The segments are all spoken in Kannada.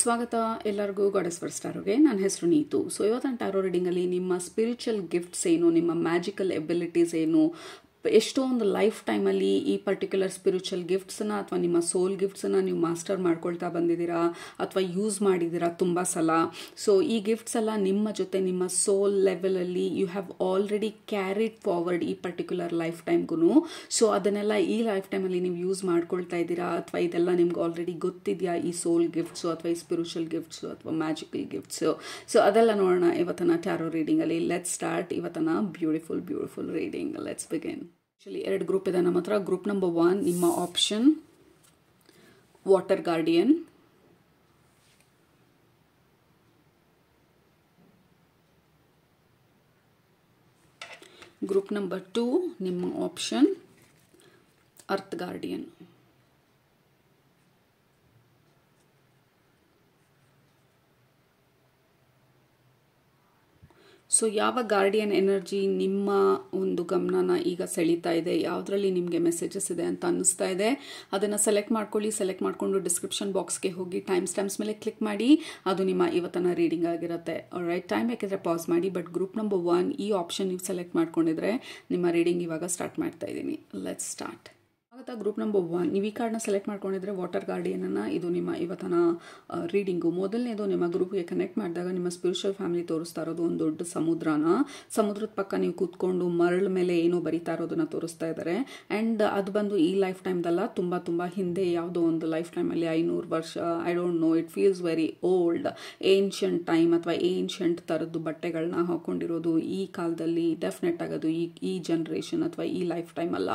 ಸ್ವಾಗತ ಎಲ್ಲರಿಗೂ ಗಾಡೆಸ್ ಫರ್ ಸ್ಟಾರ್ಗೆ. ನನ್ನ ಹೆಸರು ನೀತು. ಸೊ ಇವತ್ತಿನ ಟ್ಯಾರೋ ರೀಡಿಂಗಲ್ಲಿ ನಿಮ್ಮ ಸ್ಪಿರಿಚುವಲ್ ಗಿಫ್ಟ್ಸ್ ಏನು, ನಿಮ್ಮ ಮ್ಯಾಜಿಕಲ್ ಎಬಿಲಿಟೀಸ್ ಏನು, ಎಷ್ಟೊಂದು ಲೈಫ್ ಟೈಮಲ್ಲಿ ಈ ಪರ್ಟಿಕ್ಯುಲರ್ ಸ್ಪಿರಿಚುವಲ್ ಗಿಫ್ಟ್ಸನ್ನ ಅಥವಾ ನಿಮ್ಮ ಸೋಲ್ ಗಿಫ್ಟ್ಸನ್ನು ನೀವು ಮಾಸ್ಟರ್ ಮಾಡ್ಕೊಳ್ತಾ ಬಂದಿದ್ದೀರಾ ಅಥವಾ ಯೂಸ್ ಮಾಡಿದ್ದೀರಾ ತುಂಬ ಸಲ. ಸೊ ಈ ಗಿಫ್ಟ್ಸ್ ಎಲ್ಲ ನಿಮ್ಮ ಜೊತೆ ನಿಮ್ಮ ಸೋಲ್ ಲೆವೆಲಲ್ಲಿ you have already carried forward ಈ ಪರ್ಟಿಕ್ಯುಲರ್ ಲೈಫ್ ಟೈಮ್ಗೂ. ಸೊ ಅದನ್ನೆಲ್ಲ ಈ ಲೈಫ್ ಟೈಮಲ್ಲಿ ನೀವು ಯೂಸ್ ಮಾಡ್ಕೊಳ್ತಾ ಇದ್ದೀರಾ ಅಥವಾ ಇದೆಲ್ಲ ನಿಮ್ಗೆ ಆಲ್ರೆಡಿ ಗೊತ್ತಿದೆಯಾ, ಈ ಸೋಲ್ ಗಿಫ್ಟ್ಸು ಅಥವಾ ಈ ಸ್ಪಿರಿಚುವಲ್ ಗಿಫ್ಟ್ಸು ಅಥವಾ ಮ್ಯಾಜಿಕಲ್ ಗಿಫ್ಟ್ಸು. ಸೊ ಅದೆಲ್ಲ ನೋಡೋಣ ಇವತ್ತಿನ ಟ್ಯಾರೋ ರೀಡಿಂಗಲ್ಲಿ. ಲೆಟ್ಸ್ ಸ್ಟಾರ್ಟ್ ಇವತ್ತಿನ ಬ್ಯೂಟಿಫುಲ್ ರೀಡಿಂಗ್. Let's begin. ಎರಡು ಗ್ರೂಪ್ ಇದೆ ನಮ್ಮ ಹತ್ರ. ಗ್ರೂಪ್ ನಂಬರ್ 1 ನಿಮ್ಮ option water guardian. Group number 2 ನಿಮ್ಮ ಆಪ್ಷನ್ ಅರ್ತ್ ಗಾರ್ಡಿಯನ್. ಸೊ ಯಾವ ಗಾರ್ಡಿಯನ್ ಎನರ್ಜಿ ನಿಮ್ಮ ಒಂದು ಗಮನನ ಈಗ ಸೆಳೀತಾ ಇದೆ, ಯಾವುದರಲ್ಲಿ ನಿಮಗೆ ಮೆಸೇಜಸ್ ಇದೆ ಅಂತ ಅನ್ನಿಸ್ತಾ ಇದೆ, ಅದನ್ನು ಸೆಲೆಕ್ಟ್ ಮಾಡ್ಕೊಳ್ಳಿ. ಸೆಲೆಕ್ಟ್ ಮಾಡಿಕೊಂಡು ಡಿಸ್ಕ್ರಿಪ್ಷನ್ ಬಾಕ್ಸ್ಗೆ ಹೋಗಿ ಟೈಮ್ ಸ್ಟ್ಯಾಂಪ್ಸ್ ಮೇಲೆ ಕ್ಲಿಕ್ ಮಾಡಿ. ಅದು ನಿಮ್ಮ ಇವತ್ತಿನ ರೀಡಿಂಗ್ ಆಗಿರುತ್ತೆ. ರೈಟ್, ಟೈಮ್ ಬೇಕಿದ್ರೆ ಪಾಸ್ ಮಾಡಿ. ಬಟ್ ಗ್ರೂಪ್ ನಂಬರ್ 1 ಈ ಆಪ್ಷನ್ ನೀವು ಸೆಲೆಕ್ಟ್ ಮಾಡ್ಕೊಂಡಿದ್ರೆ ನಿಮ್ಮ ರೀಡಿಂಗ್ ಇವಾಗ ಸ್ಟಾರ್ಟ್ ಮಾಡ್ತಾ ಇದ್ದೀನಿ. Let's start. ಗ್ರೂಪ್ ನಂಬರ್ 1 ನೀವು ಈ ಕಾರ್ಡ್ನ ಸೆಲೆಕ್ಟ್ ಮಾಡ್ಕೊಂಡಿದ್ರೆ ವಾಟರ್ ಗಾರ್ಡಿಯನ್ನ ಇದು ನಿಮ್ಮ ಇವತ್ತಿನ ರೀಡಿಂಗು. ಮೊದಲನೇದು, ನಿಮ್ಮ ಗ್ರೂಪ್ಗೆ ಕನೆಕ್ಟ್ ಮಾಡಿದಾಗ ನಿಮ್ಮ ಸ್ಪಿರಿಚುವಲ್ ಫ್ಯಾಮಿಲಿ ತೋರಿಸ್ತಾ ಇರೋದು ಒಂದು ದೊಡ್ಡ ಸಮುದ್ರದ ಪಕ್ಕ ನೀವು ಕೂತ್ಕೊಂಡು ಮರಳ ಮೇಲೆ ಏನೋ ಬರಿತಾ ಇರೋದನ್ನ ತೋರಿಸ್ತಾ ಇದ್ದಾರೆ. ಆ್ಯಂಡ್ ಅದು ಬಂದು ಈ ಲೈಫ್ ಟೈಮ್ದಲ್ಲ, ತುಂಬ ಹಿಂದೆ ಯಾವುದೋ ಒಂದು ಲೈಫ್ ಟೈಮಲ್ಲಿ 500 ವರ್ಷ, I don't no, it feels very old, ancient time ಅಥವಾ ಏನ್ಷಂಟ್ ಥರದ್ದು ಬಟ್ಟೆಗಳನ್ನ ಹಾಕೊಂಡಿರೋದು. ಈ ಕಾಲದಲ್ಲಿ ಡೆಫಿನೆಟ್ ಆಗೋದು ಈ ಜನ್ರೇಷನ್ ಅಥವಾ ಈ ಲೈಫ್ ಟೈಮ್ ಅಲ್ಲ.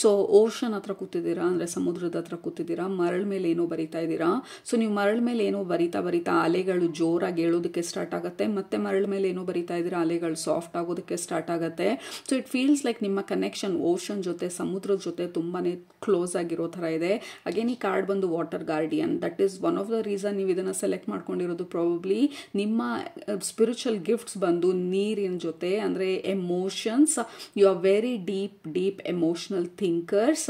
ಸೊ ಓಷನ್ ಹತ್ರ ಕೂತಿದ್ದೀರಾ, ಅಂದರೆ ಸಮುದ್ರದ ಹತ್ರ ಕೂತಿದ್ದೀರಾ, ಮರಳ ಮೇಲೆ ಏನೋ ಬರಿತಾ ಇದ್ದೀರಾ. ಸೊ ನೀವು ಮರಳ ಮೇಲೆ ಏನೋ ಬರಿತಾ ಅಲೆಗಳು ಜೋರಾಗಿ ಏಳೋದಕ್ಕೆ ಸ್ಟಾರ್ಟ್ ಆಗುತ್ತೆ. ಮತ್ತೆ ಮರಳ ಮೇಲೆ ಏನೋ ಬರಿತಾ ಇದ್ದೀರಾ, ಅಲೆಗಳು ಸಾಫ್ಟ್ ಆಗೋದಕ್ಕೆ ಸ್ಟಾರ್ಟ್ ಆಗುತ್ತೆ. ಸೊ ಇಟ್ ಫೀಲ್ಸ್ ಲೈಕ್ ನಿಮ್ಮ ಕನೆಕ್ಷನ್ ಓಷನ್ ಜೊತೆ, ಸಮುದ್ರದ ಜೊತೆ ತುಂಬಾನೇ ಕ್ಲೋಸ್ ಆಗಿರೋ ಥರ ಇದೆ. ಅಗೇನ್ ಈ ಕಾರ್ಡ್ ಬಂದು water guardian. That is one of the reason ನೀವು ಇದನ್ನು ಸೆಲೆಕ್ಟ್ ಮಾಡ್ಕೊಂಡಿರೋದು. ಪ್ರಾಬಬ್ಲಿ ನಿಮ್ಮ ಸ್ಪಿರಿಚುವಲ್ ಗಿಫ್ಟ್ಸ್ ಬಂದು ನೀರಿನ ಜೊತೆ, ಅಂದರೆ emotions. You are very deep emotional thinkers.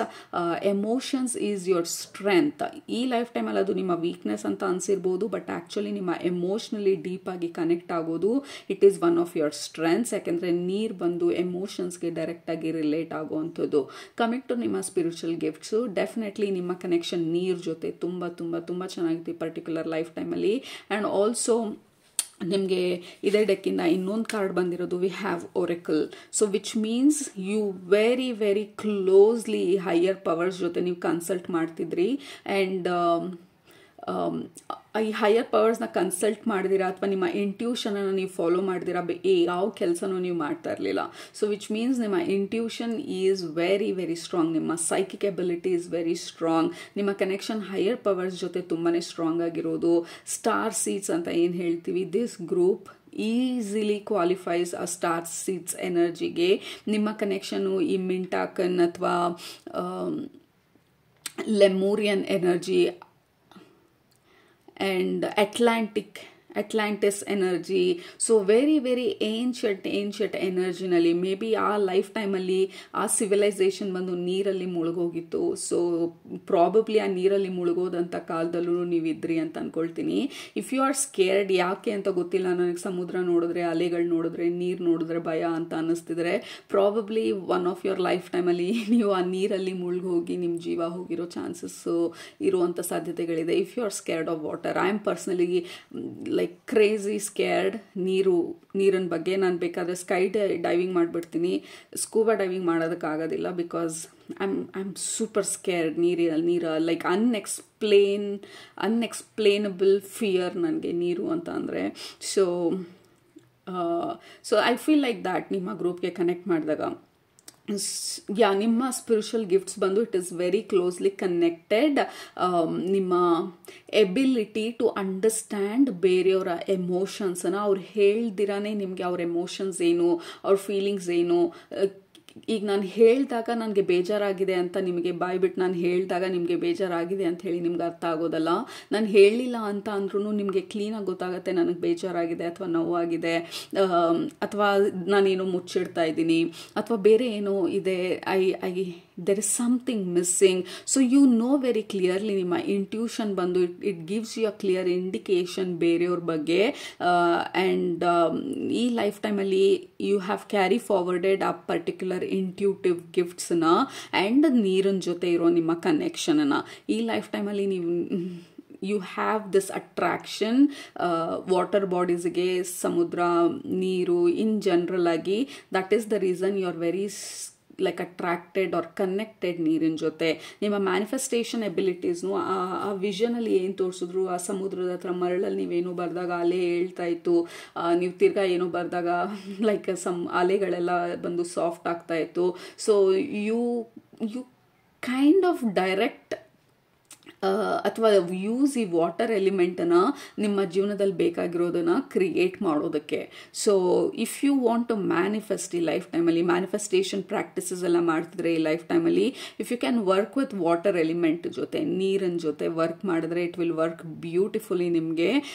Emotions is your strength. ಈ ಲೈಫ್ ಟೈಮಲ್ಲಿ ಅದು ನಿಮ್ಮ ವೀಕ್ನೆಸ್ ಅಂತ ಅನ್ಸಿರ್ಬೋದು, ಬಟ್ ಆ್ಯಕ್ಚುಲಿ ನಿಮ್ಮ ಎಮೋಷ್ನಲಿ ಡೀಪ್ ಆಗಿ ಕನೆಕ್ಟ್ ಆಗೋದು it is one of your strengths. ಯಾಕೆಂದರೆ ನೀರು ಬಂದು ಎಮೋಷನ್ಸ್ಗೆ ಡೈರೆಕ್ಟಾಗಿ ರಿಲೇಟ್ ಆಗುವಂಥದ್ದು. ಕಮಿಂಗ್ ಟು ನಿಮ್ಮ ಸ್ಪಿರಿಚುವಲ್ ಗಿಫ್ಟ್ಸು, ಡೆಫಿನೆಟ್ಲಿ ನಿಮ್ಮ ಕನೆಕ್ಷನ್ ನೀರು ಜೊತೆ ತುಂಬ ಚೆನ್ನಾಗಿತ್ತು ಈ ಪರ್ಟಿಕ್ಯುಲರ್ ಲೈಫ್ ಟೈಮಲ್ಲಿ. ಆ್ಯಂಡ್ ಆಲ್ಸೋ ನಿಮಗೆ ಇದೇ ಡೆಕ್ಕಿಂದ ಇನ್ನೊಂದು ಕಾರ್ಡ್ ಬಂದಿರೋದು, we have ಒರೆಕಲ್. So which means you very closely higher powers ಜೊತೆ ನೀವು ಕನ್ಸಲ್ಟ್ ಮಾಡ್ತಿದ್ರಿ. ಆ್ಯಂಡ್ ಈ ಹೈಯರ್ ಪವರ್ಸ್ನ ಕನ್ಸಲ್ಟ್ ಮಾಡಿದಿರಾ ಅಥವಾ ನಿಮ್ಮ ಇಂಟ್ಯೂಷನನ್ನು ನೀವು ಫಾಲೋ ಮಾಡಿದಿರಾ. ಯಾವ ಕೆಲಸನೂ ನೀವು ಮಾಡ್ತಾ ಇರಲಿಲ್ಲ. ಸೊ ವಿಚ್ ಮೀನ್ಸ್ ನಿಮ್ಮ ಇಂಟ್ಯೂಷನ್ ಈಸ್ ವೆರಿ ಸ್ಟ್ರಾಂಗ್. ನಿಮ್ಮ psychic ability is very strong. ನಿಮ್ಮ ಕನೆಕ್ಷನ್ ಹೈಯರ್ ಪವರ್ಸ್ ಜೊತೆ ತುಂಬಾ ಸ್ಟ್ರಾಂಗ್ ಆಗಿರೋದು. ಸ್ಟಾರ್ ಸೀಡ್ಸ್ ಅಂತ ಏನು ಹೇಳ್ತೀವಿ, this group easily qualifies a star seeds ಎನರ್ಜಿಗೆ. ನಿಮ್ಮ ಕನೆಕ್ಷನು ಈ ಮಿಂಟಾಕನ್ ಅಥವಾ Lemurian energy and Atlantis energy. So very ancient ಎನರ್ಜಿನಲ್ಲಿ ಮೇ ಬಿ ಆ ಲೈಫ್ ಟೈಮಲ್ಲಿ ಆ ಸಿವಿಲೈಸೇಷನ್ ಬಂದು ನೀರಲ್ಲಿ ಮುಳುಗೋಗಿತ್ತು. ಸೊ ಪ್ರಾಬಬ್ಲಿ ಆ ನೀರಲ್ಲಿ ಮುಳುಗೋದಂಥ ಕಾಲದಲ್ಲೂ ನೀವಿದ್ರಿ ಅಂತ ಅನ್ಕೊಳ್ತೀನಿ. ಇಫ್ ಯು ಆರ್ ಸ್ಕೇರ್ಡ್, ಯಾಕೆ ಅಂತ ಗೊತ್ತಿಲ್ಲ ನನಗೆ, ಸಮುದ್ರ ನೋಡಿದ್ರೆ, ಅಲೆಗಳು ನೋಡಿದ್ರೆ, ನೀರು ನೋಡಿದ್ರೆ ಭಯ ಅಂತ ಅನ್ನಿಸ್ತಿದ್ರೆ, probably one of your life ಟೈಮಲ್ಲಿ ನೀವು ಆ ನೀರಲ್ಲಿ ಮುಳುಗೋಗಿ ನಿಮ್ಮ ಜೀವ ಹೋಗಿರೋ ಚಾನ್ಸಸ್ಸು ಇರುವಂಥ ಸಾಧ್ಯತೆಗಳಿದೆ. If you are scared of water, I am personally like crazy scared ನೀರಿನ ಬಗ್ಗೆ. ನಾನು ಬೇಕಾದರೆ ಸ್ಕೈ ಡೈವಿಂಗ್ ಮಾಡಿಬಿಡ್ತೀನಿ, ಸ್ಕೂಬಾ ಡೈವಿಂಗ್ ಮಾಡೋದಕ್ಕಾಗೋದಿಲ್ಲ. Because I am super scared ನೀರ ಲೈಕ್ ಅನ್ಎಕ್ಸ್ಪ್ಲೇನಬಲ್ ಫಿಯರ್ ನನಗೆ ನೀರು ಅಂತ ಅಂದರೆ. So I feel like that ನಿಮ್ಮ ಗ್ರೂಪ್ಗೆ ಕನೆಕ್ಟ್ ಮಾಡಿದಾಗ ನಿಮ್ಮ ಸ್ಪಿರಿಚುವಲ್ ಗಿಫ್ಟ್ಸ್ ಬಂದು it is very closely connected. ನಿಮ್ಮ ಎಬಿಲಿಟಿ ಟು ಅಂಡರ್ಸ್ಟ್ಯಾಂಡ್ ಬೇರೆಯವರ ಎಮೋಷನ್ಸನ್ನು ಅವ್ರು ಹೇಳ್ದಿರಾನೇ ನಿಮಗೆ ಅವ್ರ ಎಮೋಷನ್ಸ್ ಏನು, ಅವ್ರ ಫೀಲಿಂಗ್ಸ್ ಏನು, ಈಗ ನಾನು ಹೇಳಿದಾಗ ನನಗೆ ಬೇಜಾರಾಗಿದೆ ಅಂತ ನಿಮಗೆ ಬಾಯ್ಬಿಟ್ಟು ನಾನು ಹೇಳಿದಾಗ ನಿಮಗೆ ಬೇಜಾರಾಗಿದೆ ಅಂತ ಹೇಳಿ ನಿಮ್ಗೆ ಅರ್ಥ ಆಗೋದಲ್ಲ. ನಾನು ಹೇಳಿಲ್ಲ ಅಂತ ಅಂದ್ರೂ ನಿಮಗೆ ಕ್ಲೀನಾಗಿ ಗೊತ್ತಾಗುತ್ತೆ ನನಗೆ ಬೇಜಾರಾಗಿದೆ ಅಥವಾ ನೋವಾಗಿದೆ, ಅಥವಾ ನಾನೇನೋ ಮುಚ್ಚಿಡ್ತಾ ಇದ್ದೀನಿ, ಅಥವಾ ಬೇರೆ ಏನೋ ಇದೆ, there is something missing. So you know very clearly, ನಿಮ್ಮ intuition ಬಂದು it gives you a clear indication ಬೇರೆಯವ್ರ ಬಗ್ಗೆ. And ಈ ಲೈಫ್ ಟೈಮಲ್ಲಿ you have carry forwarded a particular intuitive giftsನ and ನೀರಿನ ಜೊತೆ ಇರೋ ನಿಮ್ಮ ಕನೆಕ್ಷನ್ನ ಈ ಲೈಫ್ ಟೈಮಲ್ಲಿ ನೀವು you have this attraction water ಬಾಡೀಸ್ಗೆ, ಸಮುದ್ರ, ನೀರು ಇನ್ ಜನರಲ್ ಆಗಿ. that is the reason you are very like attracted or connected ನೀರಿನ ಜೊತೆ. ನಿಮ್ಮ ಮ್ಯಾನಿಫೆಸ್ಟೇಷನ್ ಎಬಿಲಿಟೀಸ್ನು ಆ ವಿಷನಲ್ಲಿ ಏನು ತೋರಿಸಿದ್ರು, ಆ ಸಮುದ್ರದ ಹತ್ರ ಮರಳಲ್ಲಿ ನೀವೇನು ಬರೆದಾಗ ಅಲೆ ಹೇಳ್ತಾ ಇತ್ತು, ನೀವು ತಿರ್ಗಾ ಏನೋ ಬರೆದಾಗ ಲೈಕ್ ಅಲೆಗಳೆಲ್ಲ ಬಂದು ಸಾಫ್ಟ್ ಆಗ್ತಾ ಇತ್ತು. So you kind of direct ಅಥವಾ ಯೂಸ್ ಈ ವಾಟರ್ ಎಲಿಮೆಂಟನ್ನು ನಿಮ್ಮ ಜೀವನದಲ್ಲಿ ಬೇಕಾಗಿರೋದನ್ನು ಕ್ರಿಯೇಟ್ ಮಾಡೋದಕ್ಕೆ. So if you want to manifest ಈ ಲೈಫ್ ಟೈಮಲ್ಲಿ, ಮ್ಯಾನಿಫೆಸ್ಟೇಷನ್ ಪ್ರಾಕ್ಟೀಸಸ್ ಎಲ್ಲ ಮಾಡ್ತಿದ್ರೆ ಈ ಲೈಫ್ ಟೈಮಲ್ಲಿ, if you can work with water element ಜೊತೆ, ನೀರಿನ ಜೊತೆ ವರ್ಕ್ ಮಾಡಿದ್ರೆ ಇಟ್ ವಿಲ್ ವರ್ಕ್ ಬ್ಯೂಟಿಫುಲಿ. ನಿಮಗೆ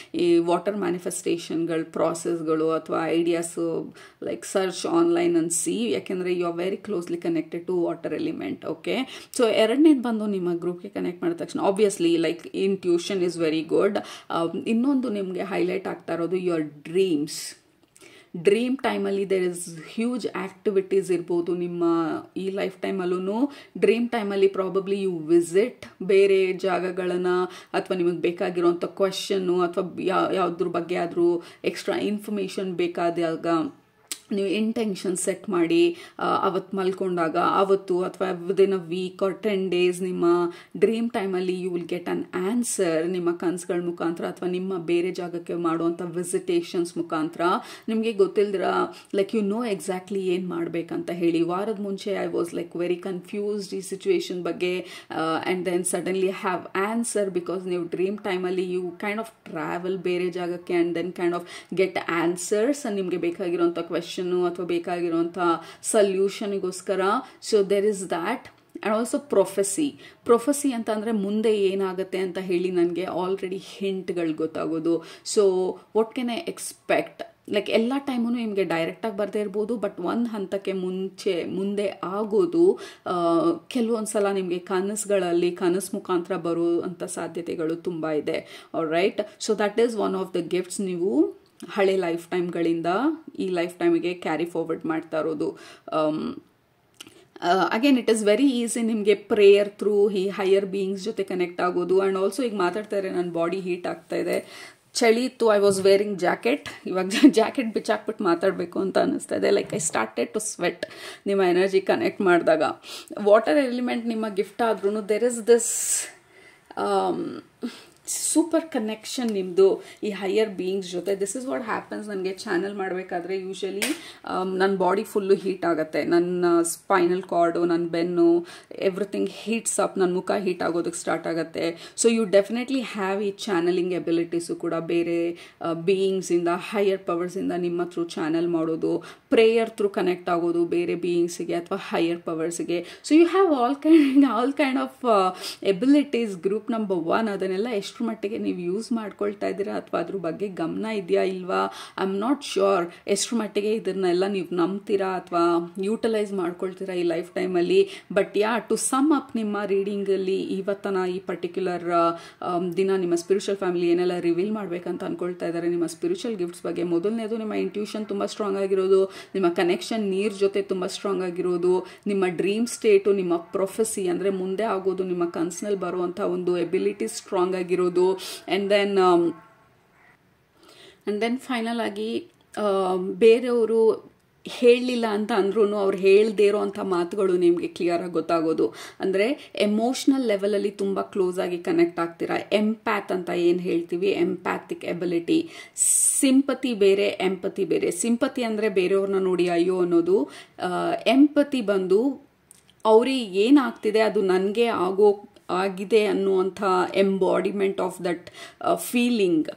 ಈ ವಾಟರ್ ಮ್ಯಾನಿಫೆಸ್ಟೇಷನ್ಗಳು, ಪ್ರಾಸೆಸ್ಗಳು ಅಥವಾ ideas like search online and see, ಯಾಕೆಂದರೆ you are very closely connected to water element. Okay, so ಎರಡನೇದು ಬಂದು ನಿಮ್ಮ ಗ್ರೂಪ್ಗೆ ಕನೆಕ್ಟ್ ಮಾಡಿದ ತಕ್ಷಣ obviously like intuition is very good. ಇನ್ನೊಂದು ನಿಮಗೆ ಹೈಲೈಟ್ ಆಗ್ತಾ ಇರೋದು ಯುವರ್ ಡ್ರೀಮ್ಸ್. ಡ್ರೀಮ್ ಟೈಮಲ್ಲಿ ದೇರ್ ಇಸ್ ಹ್ಯೂಜ್ ಆಕ್ಟಿವಿಟೀಸ್ ಇರ್ಬೋದು ನಿಮ್ಮ ಈ ಲೈಫ್ ಟೈಮಲ್ಲೂ. ಡ್ರೀಮ್ ಟೈಮಲ್ಲಿ ಪ್ರಾಬಬ್ಲಿ ಯು ವಿಸಿಟ್ ಬೇರೆ ಜಾಗಗಳನ್ನು, ಅಥವಾ ನಿಮಗೆ ಬೇಕಾಗಿರೋಂಥ ಕ್ವೆಶನ್ನು ಅಥವಾ ಯಾವುದ್ರ ಬಗ್ಗೆ ಆದರೂ ಎಕ್ಸ್ಟ್ರಾ ಇನ್ಫಾರ್ಮೇಷನ್ ಬೇಕಾದಾಗ ನೀವು ಇಂಟೆನ್ಷನ್ ಸೆಟ್ ಮಾಡಿ ಅವತ್ತು ಮಲ್ಕೊಂಡಾಗ ಅವತ್ತು ಅಥವಾ within a week or 10 days ನಿಮ್ಮ ಡ್ರೀಮ್ ಟೈಮಲ್ಲಿ you will get an answer ನಿಮ್ಮ ಕನಸುಗಳ ಮುಖಾಂತರ ಅಥವಾ ನಿಮ್ಮ ಬೇರೆ ಜಾಗಕ್ಕೆ ಮಾಡುವಂಥ ವಿಸಿಟೇಷನ್ಸ್ ಮುಖಾಂತರ. ನಿಮಗೆ ಗೊತ್ತಿಲ್ದಿರ ಲೈಕ್ ಯು ನೋ ಎಕ್ಸಾಕ್ಟ್ಲಿ ಏನು ಮಾಡಬೇಕಂತ ಹೇಳಿ. ವಾರದ ಮುಂಚೆ I was like very confused ಈ ಸಿಚುವೇಶನ್ ಬಗ್ಗೆ, and then suddenly have answer because ನೀವು ಡ್ರೀಮ್ ಟೈಮಲ್ಲಿ ಯು ಕೈಂಡ್ ಆಫ್ ಟ್ರಾವೆಲ್ ಬೇರೆ ಜಾಗಕ್ಕೆ and then kind of get answers ನಿಮಗೆ ಬೇಕಾಗಿರೋಂಥ ಕ್ವೆಶನ್ ಅಥವಾ ಬೇಕಾಗಿರುವಂಥ ಸೊಲ್ಯೂಷನ್ಗೋಸ್ಕರ. So there is that. And also prophecy ಅಂತ ಅಂದರೆ ಮುಂದೆ ಏನಾಗುತ್ತೆ ಅಂತ ಹೇಳಿ ನನಗೆ ಆಲ್ರೆಡಿ ಹಿಂಟ್ಗಳು ಗೊತ್ತಾಗೋದು. So what can I expect, like ಎಲ್ಲ ಟೈಮೂ ನಿಮಗೆ ಡೈರೆಕ್ಟಾಗಿ ಬರದೇ ಇರ್ಬೋದು, ಬಟ್ ಒಂದು ಹಂತಕ್ಕೆ ಮುಂದೆ ಆಗೋದು ಕೆಲವೊಂದು ಸಲ ನಿಮಗೆ ಕನಸು ಮುಖಾಂತರ ಬರುವಂಥ ಸಾಧ್ಯತೆಗಳು ತುಂಬ ಇದೆ. Right, so that is one of the gifts ನೀವು ಹಳೆ ಲೈಫ್ ಟೈಮ್ಗಳಿಂದ ಈ ಲೈಫ್ ಟೈಮಿಗೆ ಕ್ಯಾರಿ ಫಾರ್ವರ್ಡ್ ಮಾಡ್ತಾ ಇರೋದು. Again it is very easy ನಿಮಗೆ ಪ್ರೇಯರ್ ಥ್ರೂ ಈ ಹೈಯರ್ ಬೀಯಿಂಗ್ಸ್ ಜೊತೆ ಕನೆಕ್ಟ್ ಆಗೋದು. ಆ್ಯಂಡ್ ಆಲ್ಸೋ ಈಗ ಮಾತಾಡ್ತಾರೆ ನನ್ನ ಬಾಡಿ ಹೀಟ್ ಆಗ್ತಾ ಇದೆ, ಚಳಿ ಇತ್ತು, ಐ ವಾಸ್ ವೇರಿಂಗ್ ಜಾಕೆಟ್, ಇವಾಗ ಜಾಕೆಟ್ ಬಿಚ್ಚಾಕ್ಬಿಟ್ಟು ಮಾತಾಡಬೇಕು ಅಂತ ಅನ್ನಿಸ್ತಾ ಇದೆ. Like I started to sweat ನಿಮ್ಮ ಎನರ್ಜಿ ಕನೆಕ್ಟ್ ಮಾಡಿದಾಗ. ವಾಟರ್ ಎಲಿಮೆಂಟ್ ನಿಮ್ಮ ಗಿಫ್ಟ್ ಆದ್ರೂ there is this super connection ನಿಮ್ಮದು ಈ ಹೈಯರ್ ಬೀಯಿಂಗ್ಸ್ ಜೊತೆ. This is what happens. ನನಗೆ ಚಾನಲ್ ಮಾಡಬೇಕಾದ್ರೆ ಯೂಶಲಿ ನನ್ನ ಬಾಡಿ ಫುಲ್ಲು ಹೀಟ್ ಆಗುತ್ತೆ, ನನ್ನ ಸ್ಪೈನಲ್ ಕಾರ್ಡು, ನನ್ನ ಬೆನ್ನು, ಎವ್ರಿಥಿಂಗ್ ಹೀಟ್ಸ್ ಅಪ್, ನನ್ನ ಮುಖ ಹೀಟ್ ಆಗೋದಕ್ಕೆ ಸ್ಟಾರ್ಟ್ ಆಗುತ್ತೆ. ಸೊ ಯು ಡೆಫಿನೆಟ್ಲಿ ಹ್ಯಾವ್ ಈ ಚಾನಲಿಂಗ್ ಎಬಿಲಿಟೀಸು ಕೂಡ ಬೇರೆ ಬೀಯಿಂಗ್ಸಿಂದ, ಹೈಯರ್ ಪವರ್ಸಿಂದ ನಿಮ್ಮ ಥ್ರೂ ಚಾನಲ್ ಮಾಡೋದು, ಪ್ರೇಯರ್ ಥ್ರೂ ಕನೆಕ್ಟ್ ಆಗೋದು ಬೇರೆ ಬೀಯಿಂಗ್ಸಿಗೆ ಅಥವಾ ಹೈಯರ್ ಪವರ್ಸ್ಗೆ. So you have all kind of abilities. Group number 1 ಅದನ್ನೆಲ್ಲ ಎಷ್ಟು ಮಟ್ಟಿಗೆ ನೀವು ಯೂಸ್ ಮಾಡ್ಕೊಳ್ತಾ ಇದ್ದೀರಾ ಅಥವಾ ಅದ್ರ ಬಗ್ಗೆ ಗಮನ ಇದೆಯಾ ಇಲ್ವಾ, ಐ ಆಮ್ ನಾಟ್ ಶ್ಯೂರ್. ಎಷ್ಟು ಮಟ್ಟಿಗೆ ಇದನ್ನೆಲ್ಲ ನೀವು ನಂಬ್ತೀರಾ ಅಥವಾ ಯೂಟಿಲೈಸ್ ಮಾಡ್ಕೊಳ್ತೀರಾ ಈ ಲೈಫ್ ಟೈಮಲ್ಲಿ. ಬಟ್ ಟು ಸಮ್ ಅಪ್ ನಿಮ್ಮ ರೀಡಿಂಗಲ್ಲಿ ಇವತ್ತನ ಈ ಪರ್ಟಿಕ್ಯುಲರ್ ದಿನ ನಿಮ್ಮ ಸ್ಪಿರಿಚುವಲ್ ಫ್ಯಾಮಿಲಿ ಏನೆಲ್ಲ ರಿವೀಲ್ ಮಾಡಬೇಕಂತ ಅನ್ಕೊಳ್ತಾ ಇದ್ದಾರೆ ನಿಮ್ಮ ಸ್ಪಿರಿಚುವಲ್ ಗಿಫ್ಟ್ಸ್ ಬಗ್ಗೆ. ಮೊದಲನೇದು ನಿಮ್ಮ ಇಂಟ್ಯೂಷನ್ ತುಂಬ ಸ್ಟ್ರಾಂಗ್ ಆಗಿರೋದು, ನಿಮ್ಮ ಕನೆಕ್ಷನ್ ನೀರ್ ಜೊತೆ ತುಂಬ ಸ್ಟ್ರಾಂಗ್ ಆಗಿರೋದು, ನಿಮ್ಮ ಡ್ರೀಮ್ ಸ್ಟೇಟು, ನಿಮ್ಮ ಪ್ರೊಫೆಸಿ ಅಂದರೆ ಮುಂದೆ ಆಗೋದು, ನಿಮ್ಮ ಕನ್ಸ್ನಲ್ಲಿ ಬರುವಂಥ ಒಂದು ಎಬಿಲಿಟಿ ಸ್ಟ್ರಾಂಗ್ ಆಗಿರೋದು. And then ಫೈನಲ್ ಆಗಿ ಬೇರೆಯವರು ಹೇಳಲಿಲ್ಲ ಅಂತ ಅಂದ್ರೂ ಅವ್ರು ಹೇಳದೇ ಇರೋ ಅಂಥ ಮಾತುಗಳು ನಿಮಗೆ ಕ್ಲಿಯರಾಗಿ ಗೊತ್ತಾಗೋದು. ಅಂದರೆ ಎಮೋಷ್ನಲ್ ಲೆವೆಲಲ್ಲಿ ತುಂಬ ಕ್ಲೋಸ್ ಆಗಿ ಕನೆಕ್ಟ್ ಆಗ್ತೀರಾ. ಎಂಪ್ಯಾತ್ ಅಂತ ಏನು ಹೇಳ್ತೀವಿ, ಎಂಪ್ಯಾಥಿಕ್ ಎಬಿಲಿಟಿ. ಸಿಂಪತಿ ಬೇರೆ, ಎಂಪತಿ ಬೇರೆ. ಸಿಂಪತಿ ಅಂದರೆ ಬೇರೆಯವ್ರನ್ನ ನೋಡಿ ಅಯ್ಯೋ ಅನ್ನೋದು. ಎಂಪತಿ ಬಂದು ಅವ್ರಿಗೆ ಏನಾಗ್ತಿದೆ ಅದು ನನಗೆ ಆಗಿದೆ ಅನ್ನುವಂಥ embodiment of that feeling.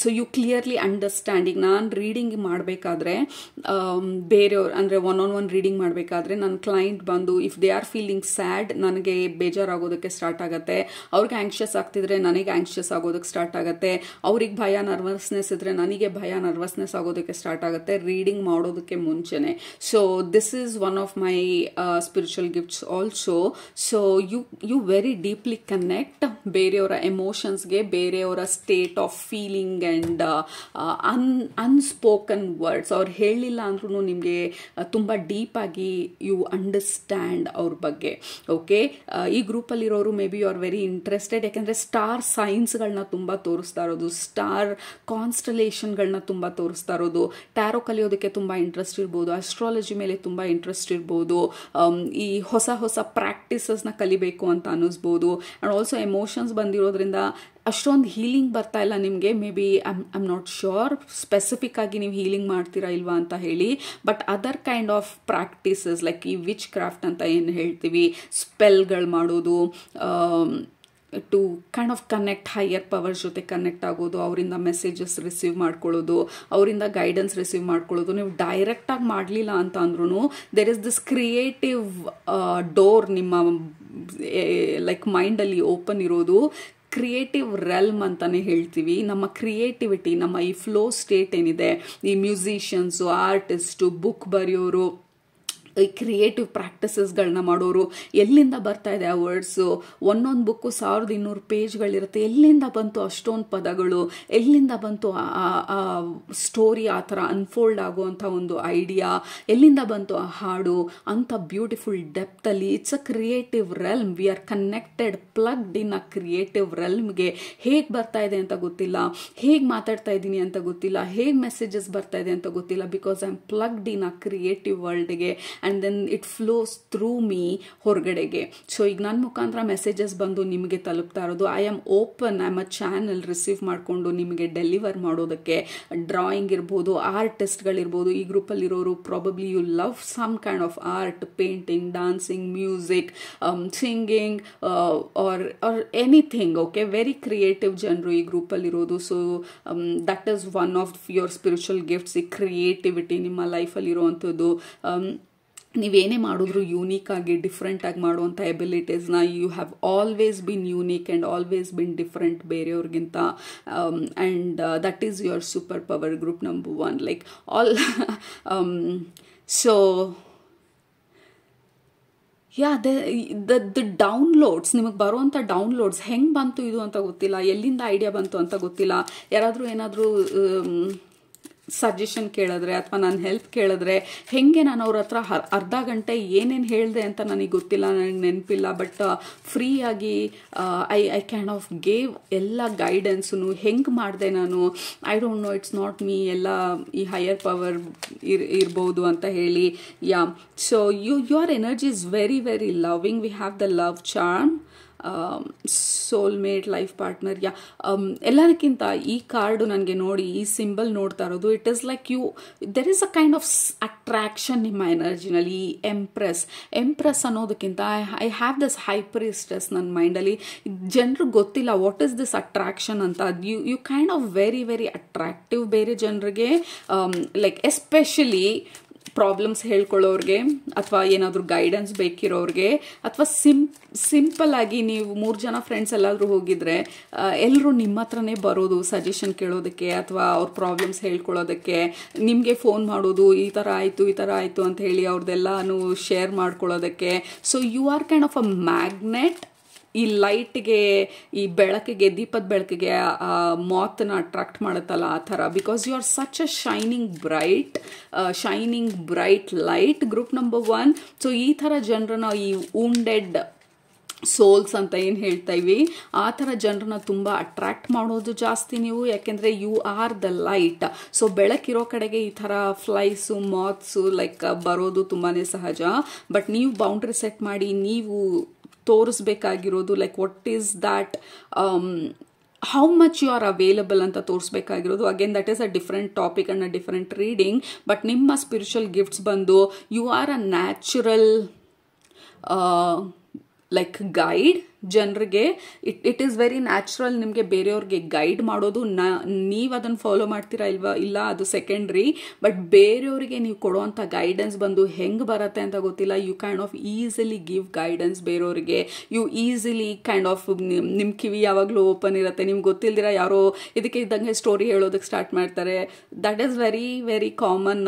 So you clearly understand. ಈಗ ನಾನು ರೀಡಿಂಗ್ ಮಾಡಬೇಕಾದ್ರೆ ಬೇರೆಯವ್ರು ಅಂದರೆ ಒನ್ ರೀಡಿಂಗ್ ಮಾಡಬೇಕಾದ್ರೆ ನನ್ನ ಕ್ಲೈಂಟ್ ಬಂದು if they are feeling sad, ನನಗೆ ಬೇಜಾರಾಗೋದಕ್ಕೆ ಸ್ಟಾರ್ಟ್ ಆಗುತ್ತೆ. ಅವ್ರಿಗೆ ಆಂಕ್ಷಿಯಸ್ ಆಗ್ತಿದ್ರೆ ನನಗೆ ಆಂಕ್ಷಿಯಸ್ ಆಗೋದಕ್ಕೆ ಸ್ಟಾರ್ಟ್ ಆಗುತ್ತೆ. ಅವ್ರಿಗೆ ಭಯ ನರ್ವಸ್ನೆಸ್ ಇದ್ರೆ ನನಗೆ ಭಯ ನರ್ವಸ್ನೆಸ್ ಆಗೋದಕ್ಕೆ ಸ್ಟಾರ್ಟ್ ಆಗುತ್ತೆ ರೀಡಿಂಗ್ ಮಾಡೋದಕ್ಕೆ ಮುಂಚೆನೆ. So this is one of my spiritual gifts also. So you very deeply connect ಬೇರೆಯವರ ಎಮೋಷನ್ಸ್ಗೆ, ಬೇರೆಯವರ state of feeling and unspoken words. ಅವ್ರು ಹೇಳಿಲ್ಲ ಅಂದ್ರೂ ನಿಮಗೆ ತುಂಬ ಡೀಪಾಗಿ ಯು ಅಂಡರ್ಸ್ಟ್ಯಾಂಡ್ ಅವ್ರ ಬಗ್ಗೆ. ಓಕೆ, ಈ ಗ್ರೂಪಲ್ಲಿರೋರು maybe you are very interested. ಯಾಕೆಂದರೆ ಸ್ಟಾರ್ ಸೈನ್ಸ್ಗಳನ್ನ ತುಂಬ ತೋರಿಸ್ತಾ ಇರೋದು, ಸ್ಟಾರ್ ಕಾನ್ಸ್ಟಲೇಷನ್ಗಳನ್ನ ತುಂಬ ತೋರಿಸ್ತಾ ಇರೋದು, ಟ್ಯಾರೋ ಕಲಿಯೋದಕ್ಕೆ ತುಂಬ ಇಂಟ್ರೆಸ್ಟ್ ಇರ್ಬೋದು, ಅಸ್ಟ್ರಾಲಜಿ ಮೇಲೆ ತುಂಬ ಇಂಟ್ರೆಸ್ಟ್ ಇರ್ಬೋದು, ಈ ಹೊಸ ಹೊಸ ಪ್ರಾಕ್ಟೀಸಸ್ನ ಕಲಿಬೇಕು ಅಂತ ಅನ್ನಿಸ್ಬೋದು. ಆ್ಯಂಡ್ ಆಲ್ಸೋ ಎಮೋಷನ್ಸ್ ಬಂದಿರೋದ್ರಿಂದ ಅಷ್ಟೊಂದು ಹೀಲಿಂಗ್ ಬರ್ತಾ ಇಲ್ಲ ನಿಮಗೆ. May be I'm not sure specific ಆಗಿ ನೀವು ಹೀಲಿಂಗ್ ಮಾಡ್ತೀರಾ ಇಲ್ವಾ ಅಂತ ಹೇಳಿ. But other kind of practices like ಈ ವಿಚ್ ಕ್ರಾಫ್ಟ್ ಅಂತ ಏನು ಹೇಳ್ತೀವಿ, ಸ್ಪೆಲ್ಗಳು ಮಾಡೋದು, to kind of connect higher powers ಜೊತೆ ಕನೆಕ್ಟ್ ಆಗೋದು, ಅವರಿಂದ ಮೆಸೇಜಸ್ ರಿಸೀವ್ ಮಾಡ್ಕೊಳ್ಳೋದು, ಅವರಿಂದ ಗೈಡೆನ್ಸ್ ರಿಸೀವ್ ಮಾಡ್ಕೊಳ್ಳೋದು. ನೀವು ಡೈರೆಕ್ಟಾಗಿ ಮಾಡಲಿಲ್ಲ ಅಂತ ಅಂದ್ರೂ there is this creative door ನಿಮ್ಮ ಲೈಕ್ ಮೈಂಡಲ್ಲಿ ಓಪನ್ ಇರೋದು. ಕ್ರಿಯೇಟಿವ್ ರೆಲ್ಮ್ ಅಂತಾನೆ ಹೇಳ್ತೀವಿ. ನಮ್ಮ ಕ್ರಿಯೇಟಿವಿಟಿ, ನಮ್ಮ ಈ ಫ್ಲೋ ಸ್ಟೇಟ್ ಏನಿದೆ, ಈ ಮ್ಯೂಸಿಷಿಯನ್ಸು, ಆರ್ಟಿಸ್ಟು, ಬುಕ್ ಬರೆಯೋರು, ಈ ಕ್ರಿಯೇಟಿವ್ ಪ್ರಾಕ್ಟೀಸಸ್ಗಳನ್ನ ಮಾಡೋರು, ಎಲ್ಲಿಂದ ಬರ್ತಾ ಇದೆ ಆ ವರ್ಡ್ಸು? ಒಂದೊಂದು ಬುಕ್ಕು 1200 ಪೇಜ್ಗಳಿರುತ್ತೆ. ಎಲ್ಲಿಂದ ಬಂತು ಅಷ್ಟೊಂದು ಪದಗಳು? ಎಲ್ಲಿಂದ ಬಂತು ಆ ಸ್ಟೋರಿ ಆ ಥರ ಅನ್ಫೋಲ್ಡ್ ಆಗುವಂಥ ಒಂದು ಐಡಿಯಾ? ಎಲ್ಲಿಂದ ಬಂತು ಆ ಹಾಡು ಅಂಥ ಬ್ಯೂಟಿಫುಲ್ ಡೆಪ್ತಲ್ಲಿ? It's a creative realm. We are connected, plugged in a creative ರೆಲ್ಮ್ಗೆ. ಹೇಗೆ ಬರ್ತಾ ಇದೆ ಅಂತ ಗೊತ್ತಿಲ್ಲ, ಹೇಗೆ ಮಾತಾಡ್ತಾ ಇದ್ದೀನಿ ಅಂತ ಗೊತ್ತಿಲ್ಲ, ಹೇಗೆ ಮೆಸೇಜಸ್ ಬರ್ತಾ ಇದೆ ಅಂತ ಗೊತ್ತಿಲ್ಲ. Because I am plugged in a creative ವರ್ಲ್ಡ್ಗೆ and then it flows through me ಹೊರಗಡೆಗೆ. ಸೊ ಈಗ ನನ್ನ ಮುಖಾಂತರ ಮೆಸೇಜಸ್ ಬಂದು ನಿಮಗೆ ತಲುಪ್ತಾ ಇರೋದು. I am open, I am a channel receive ಮಾಡಿಕೊಂಡು ನಿಮಗೆ ಡೆಲಿವರ್ ಮಾಡೋದಕ್ಕೆ. ಡ್ರಾಯಿಂಗ್ ಇರ್ಬೋದು, ಆರ್ಟಿಸ್ಟ್ಗಳಿರ್ಬೋದು, ಈ ಗ್ರೂಪಲ್ಲಿರೋರು probably you love some kind of art, painting, dancing, music, singing or anything. Okay, very creative ಜನರು ಈ ಗ್ರೂಪಲ್ಲಿರೋದು. So that is one of your spiritual gifts, ಈ ಕ್ರಿಯೇಟಿವಿಟಿ ನಿಮ್ಮ ಲೈಫಲ್ಲಿರುವಂಥದ್ದು. ನೀವೇನೇ ಮಾಡಿದ್ರು ಯೂನಿಕ್ ಆಗಿ ಡಿಫ್ರೆಂಟ್ ಆಗಿ ಮಾಡುವಂಥ ಎಬಿಲಿಟೀಸ್ನ, you have always been unique and always been different ಬೇರೆಯವ್ರಿಗಿಂತ. And that is your super power group number 1. Like all so yeah the downloads, ನಿಮಗೆ ಬರುವಂಥ ಡೌನ್ಲೋಡ್ಸ್ ಹೆಂಗೆ ಬಂತು ಇದು ಅಂತ ಗೊತ್ತಿಲ್ಲ, ಎಲ್ಲಿಂದ ಐಡಿಯಾ ಬಂತು ಅಂತ ಗೊತ್ತಿಲ್ಲ. ಯಾರಾದರೂ ಏನಾದರೂ ಸಜೆಷನ್ ಕೇಳಿದ್ರೆ ಅಥವಾ ನಾನು ಹೆಲ್ಪ್ ಕೇಳಿದ್ರೆ ಹೆಂಗೆ ನಾನು ಅವ್ರ ಹತ್ರ ಅರ್ಧ ಗಂಟೆ ಏನೇನು ಹೇಳಿದೆ ಅಂತ ನನಗೆ ಗೊತ್ತಿಲ್ಲ, ನನಗೆ ನೆನಪಿಲ್ಲ. ಬಟ್ ಫ್ರೀಯಾಗಿ ಐ ಕ್ಯಾನ್ ಆಫ್ ಗೇವ್ ಎಲ್ಲ ಗೈಡೆನ್ಸು. ಹೆಂಗೆ ಮಾಡಿದೆ ನಾನು, I don't know, it's not me, ಎಲ್ಲ ಈ ಹೈಯರ್ ಪವರ್ ಇರ್ಬೋದು ಅಂತ ಹೇಳಿ. Yeah, so your energy is very very loving. We have the love charm, soulmate, life partner. Yeah, ಎಲ್ಲದಕ್ಕಿಂತ ಈ ಕಾರ್ಡು ನನಗೆ ನೋಡಿ, ಈ ಸಿಂಬಲ್ ನೋಡ್ತಾ ಇರೋದು, it is like there is a kind of attraction ನಿಮ್ಮ ಎನರ್ಜಿನಲ್ಲಿ. ಈ ಎಂಪ್ರೆಸ್ ಅನ್ನೋದಕ್ಕಿಂತ ಐ ಹ್ಯಾವ್ ದಿಸ್ ಹೈ ಪ್ರೀಸ್ಟೆಸ್ ನನ್ನ ಮೈಂಡಲ್ಲಿ. ಜನರಿಗೆ ಗೊತ್ತಿಲ್ಲ ವಾಟ್ ಈಸ್ ದಿಸ್ ಅಟ್ರಾಕ್ಷನ್ ಅಂತ. You kind of very very attractive ಬೇರೆ ಜನರಿಗೆ, ಲೈಕ್ ಎಸ್ಪೆಷಲಿ ಪ್ರಾಬ್ಲಮ್ಸ್ ಹೇಳ್ಕೊಳ್ಳೋರಿಗೆ ಅಥವಾ ಏನಾದರೂ ಗೈಡೆನ್ಸ್ ಬೇಕಿರೋರಿಗೆ, ಅಥವಾ ಸಿಂಪಲ್ ಆಗಿ ನೀವು 3 ಜನ ಫ್ರೆಂಡ್ಸ್ ಎಲ್ಲಾದರೂ ಹೋಗಿದ್ರೆ ಎಲ್ಲರೂ ನಿಮ್ಮ ಹತ್ರನೇ ಬರೋದು ಸಜೆಷನ್ ಕೇಳೋದಕ್ಕೆ ಅಥವಾ ಅವ್ರ ಪ್ರಾಬ್ಲಮ್ಸ್ ಹೇಳ್ಕೊಳ್ಳೋದಕ್ಕೆ. ನಿಮಗೆ ಫೋನ್ ಮಾಡೋದು, ಈ ಥರ ಆಯಿತು ಅಂತ ಹೇಳಿ ಅವ್ರದ್ದೆಲ್ಲನೂ ಶೇರ್ ಮಾಡ್ಕೊಳ್ಳೋದಕ್ಕೆ. So you are kind of a magnet. ಈ ಲೈಟ್ಗೆ, ಈ ಬೆಳಕಿಗೆ, ದೀಪದ ಬೆಳಕಿಗೆ ಮಾತನ್ನ ಅಟ್ರಾಕ್ಟ್ ಮಾಡುತ್ತಲ್ಲ ಆ ಥರ. Because you are such a shining bright light. Group number 1. So ಈ ಥರ ಜನರನ್ನ, ಈ ವುಂಡೆಡ್ ಸೋಲ್ಸ್ ಅಂತ ಏನು ಹೇಳ್ತೀವಿ, ಆ ಥರ ಜನರನ್ನ ತುಂಬ ಅಟ್ರಾಕ್ಟ್ ಮಾಡೋದು ಜಾಸ್ತಿ ನೀವು. ಯಾಕೆಂದರೆ you are the light. So ಬೆಳಕಿರೋ ಕಡೆಗೆ ಈ ಥರ ಫ್ಲೈಸು, ಮಾತ್ಸು ಲೈಕ್ ಬರೋದು ತುಂಬಾ ಸಹಜ. ಬಟ್ ನೀವು ಬೌಂಡ್ರಿ ಸೆಟ್ ಮಾಡಿ ನೀವು ತೋರಿಸ್ಬೇಕಾಗಿರೋದು like what is that, how much you are available ಅಂತ ತೋರಿಸ್ಬೇಕಾಗಿರೋದು. Again that is a different topic and a different reading. But ನಿಮ್ಮ ಸ್ಪಿರಿಚುವಲ್ ಗಿಫ್ಟ್ಸ್ ಬಂದು you are a natural like guide ಜನರಿಗೆ. ಇಟ್ ಈಸ್ ವೆರಿ ನ್ಯಾಚುರಲ್ ನಿಮಗೆ ಬೇರೆಯವ್ರಿಗೆ ಗೈಡ್ ಮಾಡೋದು. ನೀವು ಅದನ್ನು ಫಾಲೋ ಮಾಡ್ತೀರಾ ಇಲ್ಲ ಅದು ಸೆಕೆಂಡ್ರಿ. ಬಟ್ ಬೇರೆಯವರಿಗೆ ನೀವು ಕೊಡುವಂಥ ಗೈಡೆನ್ಸ್ ಬಂದು ಹೆಂಗೆ ಬರುತ್ತೆ ಅಂತ ಗೊತ್ತಿಲ್ಲ. You kind of easily give guidance ಬೇರೆಯವರಿಗೆ. ಯು ಈಸಿಲಿ ಕೈಂಡ್ ಆಫ್ ನಿಮ್ಮ ಕಿವಿ ಯಾವಾಗಲೂ ಓಪನ್ ಇರುತ್ತೆ. ನಿಮ್ಗೆ ಗೊತ್ತಿಲ್ದಿರ ಯಾರೋ ಇದಕ್ಕೆ ಇದ್ದಂಗೆ ಸ್ಟೋರಿ ಹೇಳೋದಕ್ಕೆ ಸ್ಟಾರ್ಟ್ ಮಾಡ್ತಾರೆ. That is very very common.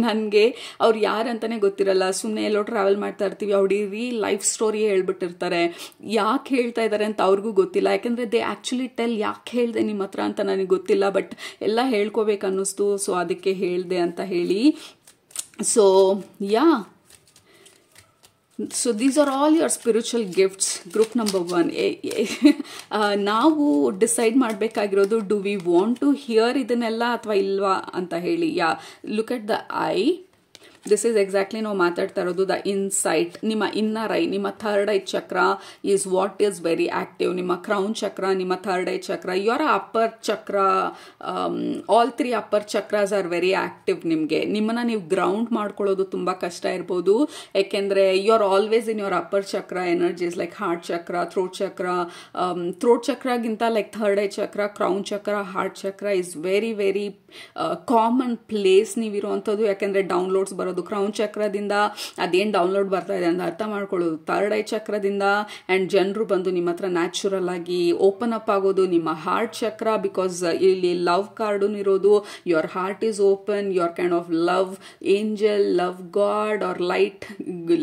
ನನಗೆ ಅವ್ರು ಯಾರಂತಾನೆ ಗೊತ್ತಿರಲ್ಲ. ಸುಮ್ಮನೆ ಎಲ್ಲೋ ಟ್ರಾವೆಲ್ ಮಾಡ್ತಾ ಇರ್ತೀವಿ, ಅವ್ರು ಇಡೀ ಲೈಫ್ ಸ್ಟೋರಿ ಹೇಳ್ಬಿಟ್ಟಿರ್ತಾರೆ. ಯಾಕೆ ಹೇಳ್ತಾ ಇದ್ದಾರೆ ಅಂತ ಅವ್ರಿಗೂ ಗೊತ್ತಿಲ್ಲ. ಯಾಕೆಂದರೆ ದೇ ಆ್ಯಕ್ಚುಲಿ ಟೆಲ್ ಯಾಕೆ ಹೇಳಿದೆ ನಿಮ್ಮ ಹತ್ರ ಅಂತ ನನಗೆ ಗೊತ್ತಿಲ್ಲ, ಬಟ್ ಎಲ್ಲ ಹೇಳ್ಕೋಬೇಕು ಅನ್ನಿಸ್ತು, ಸೊ ಅದಕ್ಕೆ ಹೇಳಿದೆ ಅಂತ ಹೇಳಿ. So so these are all your spiritual gifts. Group number 1. ನಾವು ಡಿಸೈಡ್ ಮಾಡಬೇಕಾಗಿರೋದು, do we want to hear ಇದನ್ನೆಲ್ಲ ಅಥವಾ ಇಲ್ವಾ ಅಂತ ಹೇಳಿ. Look at the eye. This is exactly ನಾವು ಮಾತಾಡ್ತಾ ಇರೋದು ದ ಇನ್ಸೈಟ್. ನಿಮ್ಮ ಇನ್ನರ್ ಐ, ನಿಮ್ಮ third eye chakra is what is very active. ನಿಮ್ಮ ಕ್ರೌನ್ ಚಕ್ರ, ನಿಮ್ಮ third eye chakra, your upper chakra, all 3 upper chakras are very active. ನಿಮ್ಮನ್ನ ನೀವು ಗ್ರೌಂಡ್ ಮಾಡ್ಕೊಳ್ಳೋದು ತುಂಬ ಕಷ್ಟ ಇರ್ಬೋದು. ಯಾಕೆಂದರೆ you are always in your upper chakra energies like heart chakra, throat chakra. Throat ಚಕ್ರಗಿಂತ like third eye chakra, crown chakra, heart chakra is very very common place ನೀವಿರುವಂಥದ್ದು. ಯಾಕೆಂದರೆ ಡೌನ್ಲೋಡ್ಸ್ ಬರೋದು ಕ್ರೌನ್ ಚಕ್ರದಿಂದ, ಅದೇನು ಡೌನ್ಲೋಡ್ ಬರ್ತಾ ಇದೆ ಅಂತ ಅರ್ಥ ಮಾಡ್ಕೊಳ್ಳೋದು ಥರ್ಡ್ ಐ ಚಕ್ರದಿಂದ. ಆ್ಯಂಡ್ ಜನರು ಬಂದು ನಿಮ್ಮ ಹತ್ರ ನ್ಯಾಚುರಲ್ ಆಗಿ ಓಪನ್ ಅಪ್ ಆಗೋದು ನಿಮ್ಮ ಹಾರ್ಟ್ ಚಕ್ರ. ಬಿಕಾಸ್ ಇಲ್ಲಿ ಲವ್ ಕಾರ್ಡು ಇರೋದು. Your heart is open, your kind of love angel, love god or light,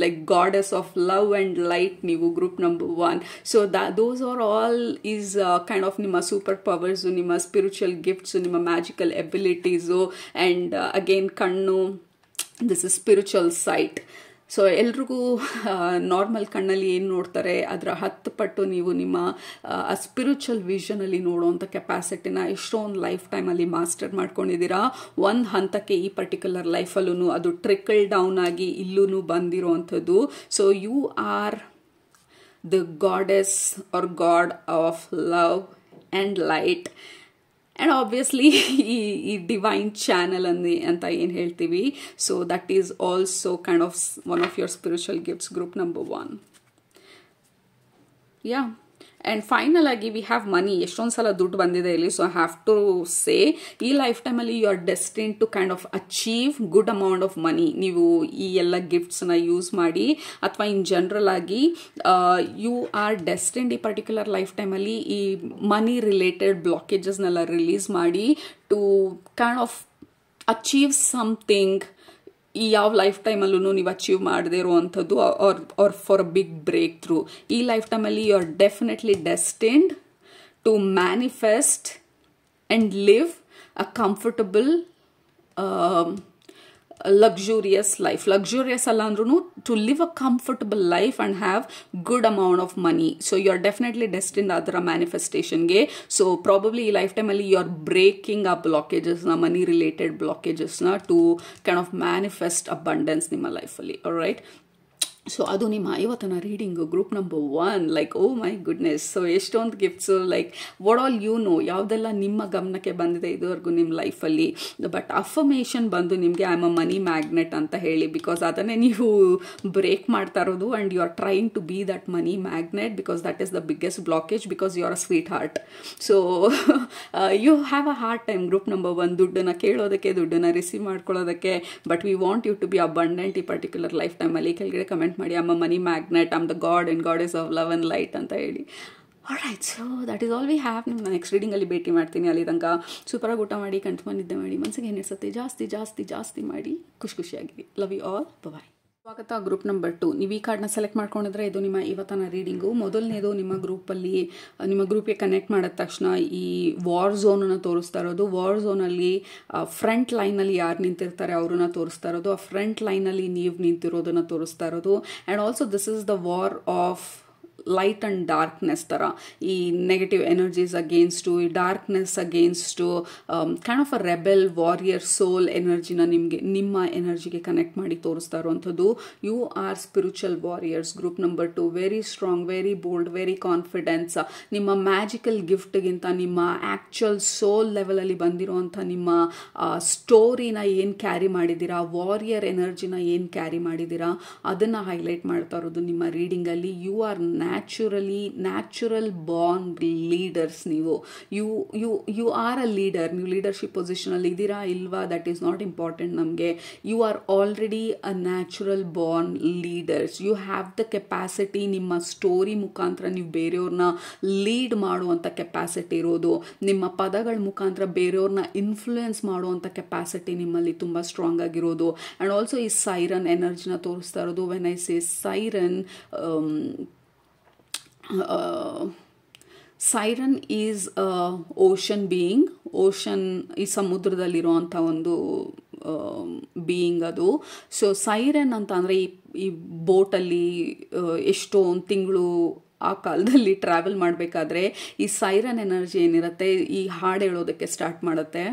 like goddess of love and light ನೀವು group number 1. So those are all is kind of ನಿಮ್ಮ ಸೂಪರ್ ಪವರ್ಸು, ನಿಮ್ಮ ಸ್ಪಿರಿಚುವಲ್ ಗಿಫ್ಟ್ಸು, ನಿಮ್ಮ ಮ್ಯಾಜಿಕಲ್ ಎಬಿಲಿಟೀಸು. ಆ್ಯಂಡ್ ಅಗೇನ್ ಕಣ್ಣು, this is spiritual sight. So ಎಲ್ರಿಗೂ ನಾರ್ಮಲ್ ಕಣ್ಣಲ್ಲಿ ಏನು ನೋಡ್ತಾರೆ ಅದರ 10 ಪಟ್ಟು ನೀವು ನಿಮ್ಮ ಸ್ಪಿರಿಚುವಲ್ ವಿಷನಲ್ಲಿ ನೋಡುವಂಥ ಕೆಪಾಸಿಟಿನ ಎಷ್ಟೊಂದು ಲೈಫ್ ಟೈಮಲ್ಲಿ ಮಾಸ್ಟರ್ ಮಾಡ್ಕೊಂಡಿದ್ದೀರಾ. ಒಂದು ಹಂತಕ್ಕೆ ಈ ಪರ್ಟಿಕ್ಯುಲರ್ ಲೈಫಲ್ಲೂ ಅದು ಟ್ರಿಕಲ್ ಡೌನ್ ಆಗಿ ಇಲ್ಲೂ ಬಂದಿರೋವಂಥದ್ದು. So you are the goddess or god of love and light. And obviously ಈ ಡಿವೈನ್ ಚಾನಲ್ ಅಂತ ಏನು ಹೇಳ್ತೀವಿ. So that is also kind of one of your spiritual gifts, group number 1. And final ಆಗಿ ವಿ ಹ್ಯಾವ್ ಮನಿ. ಎಷ್ಟೊಂದು ಸಲ ದುಡ್ಡು ಬಂದಿದೆ ಇಲ್ಲಿ. So I have to say, ಈ ಲೈಫ್ ಟೈಮಲ್ಲಿ you are destined to kind of achieve good amount of money. ನೀವು ಈ ಎಲ್ಲ ಗಿಫ್ಟ್ಸ್ನ ಯೂಸ್ ಮಾಡಿ ಅಥವಾ ಇನ್ ಜನರಲ್ ಆಗಿ ಯು ಆರ್ ಡೆಸ್ಟಿನ್ಡ್ ಈ ಪರ್ಟಿಕ್ಯುಲರ್ ಲೈಫ್ ಟೈಮಲ್ಲಿ ಈ ಮನಿ ರಿಲೇಟೆಡ್ ಬ್ಲಾಕೇಜಸ್ನೆಲ್ಲ ರಿಲೀಸ್ ಮಾಡಿ to kind of achieve something. ಈ ಯಾವ ಲೈಫ್ ಟೈಮಲ್ಲೂ ನೀವು ಅಚೀವ್ ಮಾಡದೇ ಇರುವಂಥದ್ದು or for a big breakthrough. ಈ ಲೈಫ್ ಟೈಮಲ್ಲಿ you are definitely destined to manifest and live a comfortable luxurious life. Luxurious alla andrunu to live a comfortable life and have good amount of money. So you are definitely destined adara manifestation ge. So probably ee lifetime alli you are breaking up blockages na, money related blockages na, to kind of manifest abundance ನಿಮ್ಮ life alli. All right. So ಅದು ನಿಮ್ಮ ಇವತ್ತಿನ reading group number 1. Like oh my goodness. So ಎಷ್ಟೊಂದು gifts, like what all you know, ಯಾವುದೆಲ್ಲ ನಿಮ್ಮ ಗಮನಕ್ಕೆ ಬಂದಿದೆ ಇದುವರೆಗೂ ನಿಮ್ಮ ಲೈಫಲ್ಲಿ. ಬಟ್ ಅಫರ್ಮೇಷನ್ ಬಂದು ನಿಮಗೆ I am a money magnet ಅಂತ ಹೇಳಿ, ಬಿಕಾಸ್ ಅದನ್ನೇ ನೀವು ಬ್ರೇಕ್ ಮಾಡ್ತಾ ಇರೋದು. And you are trying to be that money magnet because that is the biggest blockage, because you are a sweetheart. So you have a hard time group number 1 ದುಡ್ಡನ್ನು ಕೇಳೋದಕ್ಕೆ, ದುಡ್ಡನ್ನು ರಿಸೀವ್ ಮಾಡ್ಕೊಳ್ಳೋದಕ್ಕೆ. But we want you to be abundant ಈ ಪರ್ಟಿಕ್ಯುಲರ್ ಲೈಫ್ ಟೈಮಲ್ಲಿ. ಕೆಳಗಡೆ ಕಮೆಂಟ್ ಮಾಡಿ, I am a money magnet, I am the god and goddess of love and light ಅಂತ ಹೇಳಿ. All right, so that is all we have. ನಿಮ್ಮ ನೆಕ್ಸ್ಟ್ ರೀಡಿಂಗಲ್ಲಿ ಭೇಟಿ ಮಾಡ್ತೀನಿ. ಅಲ್ಲಿ ತನಕ ಸೂಪರಾಗಿ ಊಟ ಮಾಡಿ, ಕಂಠ ನಿದ್ದೆ ಮಾಡಿ, ಮನಸ್ಸಿಗೆ ಏನಿಸುತ್ತೆ ಜಾಸ್ತಿ ಜಾಸ್ತಿ ಜಾಸ್ತಿ ಮಾಡಿ, ಖುಷಿಯಾಗಿರಿ. Love you all. ಬಾಯ್. ಸ್ವಾಗತ ಗ್ರೂಪ್ ನಂಬರ್ 2. ನೀವು ಈ ಕಾರ್ಡ್ನ ಸೆಲೆಕ್ಟ್ ಮಾಡ್ಕೊಂಡಿದ್ರೆ ಇದು ನಿಮ್ಮ ಇವತ್ತಿನ ರೀಡಿಂಗು. ಮೊದಲನೇದು ನಿಮ್ಮ ಗ್ರೂಪಲ್ಲಿ, ನಿಮ್ಮ ಗ್ರೂಪ್ಗೆ ಕನೆಕ್ಟ್ ಮಾಡಿದ ತಕ್ಷಣ ಈ ವಾರ್ ಝೋನನ್ನು ತೋರಿಸ್ತಾ ಇರೋದು. ವಾರ್ ಝೋನಲ್ಲಿ ಫ್ರಂಟ್ ಲೈನಲ್ಲಿ ಯಾರು ನಿಂತಿರ್ತಾರೆ ಅವ್ರನ್ನ ತೋರಿಸ್ತಾ ಇರೋದು. ಆ ಫ್ರಂಟ್ ಲೈನಲ್ಲಿ ನೀವು ನಿಂತಿರೋದನ್ನು ತೋರಿಸ್ತಾ ಇರೋದು. And also this is the war of light and darkness ಥರ. ಈ ನೆಗೆಟಿವ್ ಎನರ್ಜೀಸ್ ಅಗೇನ್ಸ್ಟು, ಈ darkness against, kind of a rebel warrior soul ಎನರ್ಜಿನ ನಿಮ್ಮ ಎನರ್ಜಿಗೆ ಕನೆಕ್ಟ್ ಮಾಡಿ ತೋರಿಸ್ತಾ ಇರುವಂಥದ್ದು. You are spiritual warriors group number 2. Very strong, very bold, very confidence. ನಿಮ್ಮ ಮ್ಯಾಜಿಕಲ್ ಗಿಫ್ಟ್ಗಿಂತ ನಿಮ್ಮ ಆ್ಯಕ್ಚುಯಲ್ ಸೋಲ್ ಲೆವೆಲಲ್ಲಿ ಬಂದಿರುವಂಥ ನಿಮ್ಮ ಸ್ಟೋರಿನ ಏನು ಕ್ಯಾರಿ ಮಾಡಿದ್ದೀರಾ, ವಾರಿಯರ್ ಎನರ್ಜಿನ ಏನು ಕ್ಯಾರಿ ಮಾಡಿದ್ದೀರಾ, ಅದನ್ನು ಹೈಲೈಟ್ ಮಾಡ್ತಾ ಇರೋದು ನಿಮ್ಮ ರೀಡಿಂಗಲ್ಲಿ. You are natural born leaders. ನೀವು ಯು ಆರ್ ಅ ಲೀಡರ್. ನೀವು ಲೀಡರ್ಶಿಪ್ ಪೊಸಿಷನಲ್ಲಿ ಇದ್ದೀರಾ ಇಲ್ವಾ, ದಟ್ ಈಸ್ ನಾಟ್ ಇಂಪಾರ್ಟೆಂಟ್ ನಮಗೆ. You are already a natural born leaders. You have the capacity. ನಿಮ್ಮ ಸ್ಟೋರಿ ಮುಖಾಂತರ ನೀವು ಬೇರೆಯವ್ರನ್ನ ಲೀಡ್ ಮಾಡುವಂಥ ಕೆಪಾಸಿಟಿ ಇರೋದು, ನಿಮ್ಮ ಪದಗಳ ಮುಖಾಂತರ ಬೇರೆಯವ್ರನ್ನ ಇನ್ಫ್ಲೂಯೆನ್ಸ್ ಮಾಡುವಂಥ ಕೆಪಾಸಿಟಿ ನಿಮ್ಮಲ್ಲಿ ತುಂಬ ಸ್ಟ್ರಾಂಗ್ ಆಗಿರೋದು. ಆ್ಯಂಡ್ ಆಲ್ಸೋ ಈ ಸೈರನ್ ಎನರ್ಜಿನ ತೋರಿಸ್ತಾ ಇರೋದು. When I say siren is ocean being. Ocean ಈ ಸಮುದ್ರದಲ್ಲಿರುವಂಥ ಒಂದು ಬೀಯಿಂಗ್ ಅದು. ಸೊ ಸೈರನ್ ಅಂತ ಅಂದರೆ ಈ ಬೋಟಲ್ಲಿ ಎಷ್ಟೋ ಒಂದು ತಿಂಗಳು ಆ ಕಾಲದಲ್ಲಿ ಟ್ರಾವೆಲ್ ಮಾಡಬೇಕಾದ್ರೆ ಈ ಸೈರನ್ ಎನರ್ಜಿ ಏನಿರುತ್ತೆ ಈ ಹಾಡು ಹೇಳೋದಕ್ಕೆ ಸ್ಟಾರ್ಟ್ ಮಾಡುತ್ತೆ.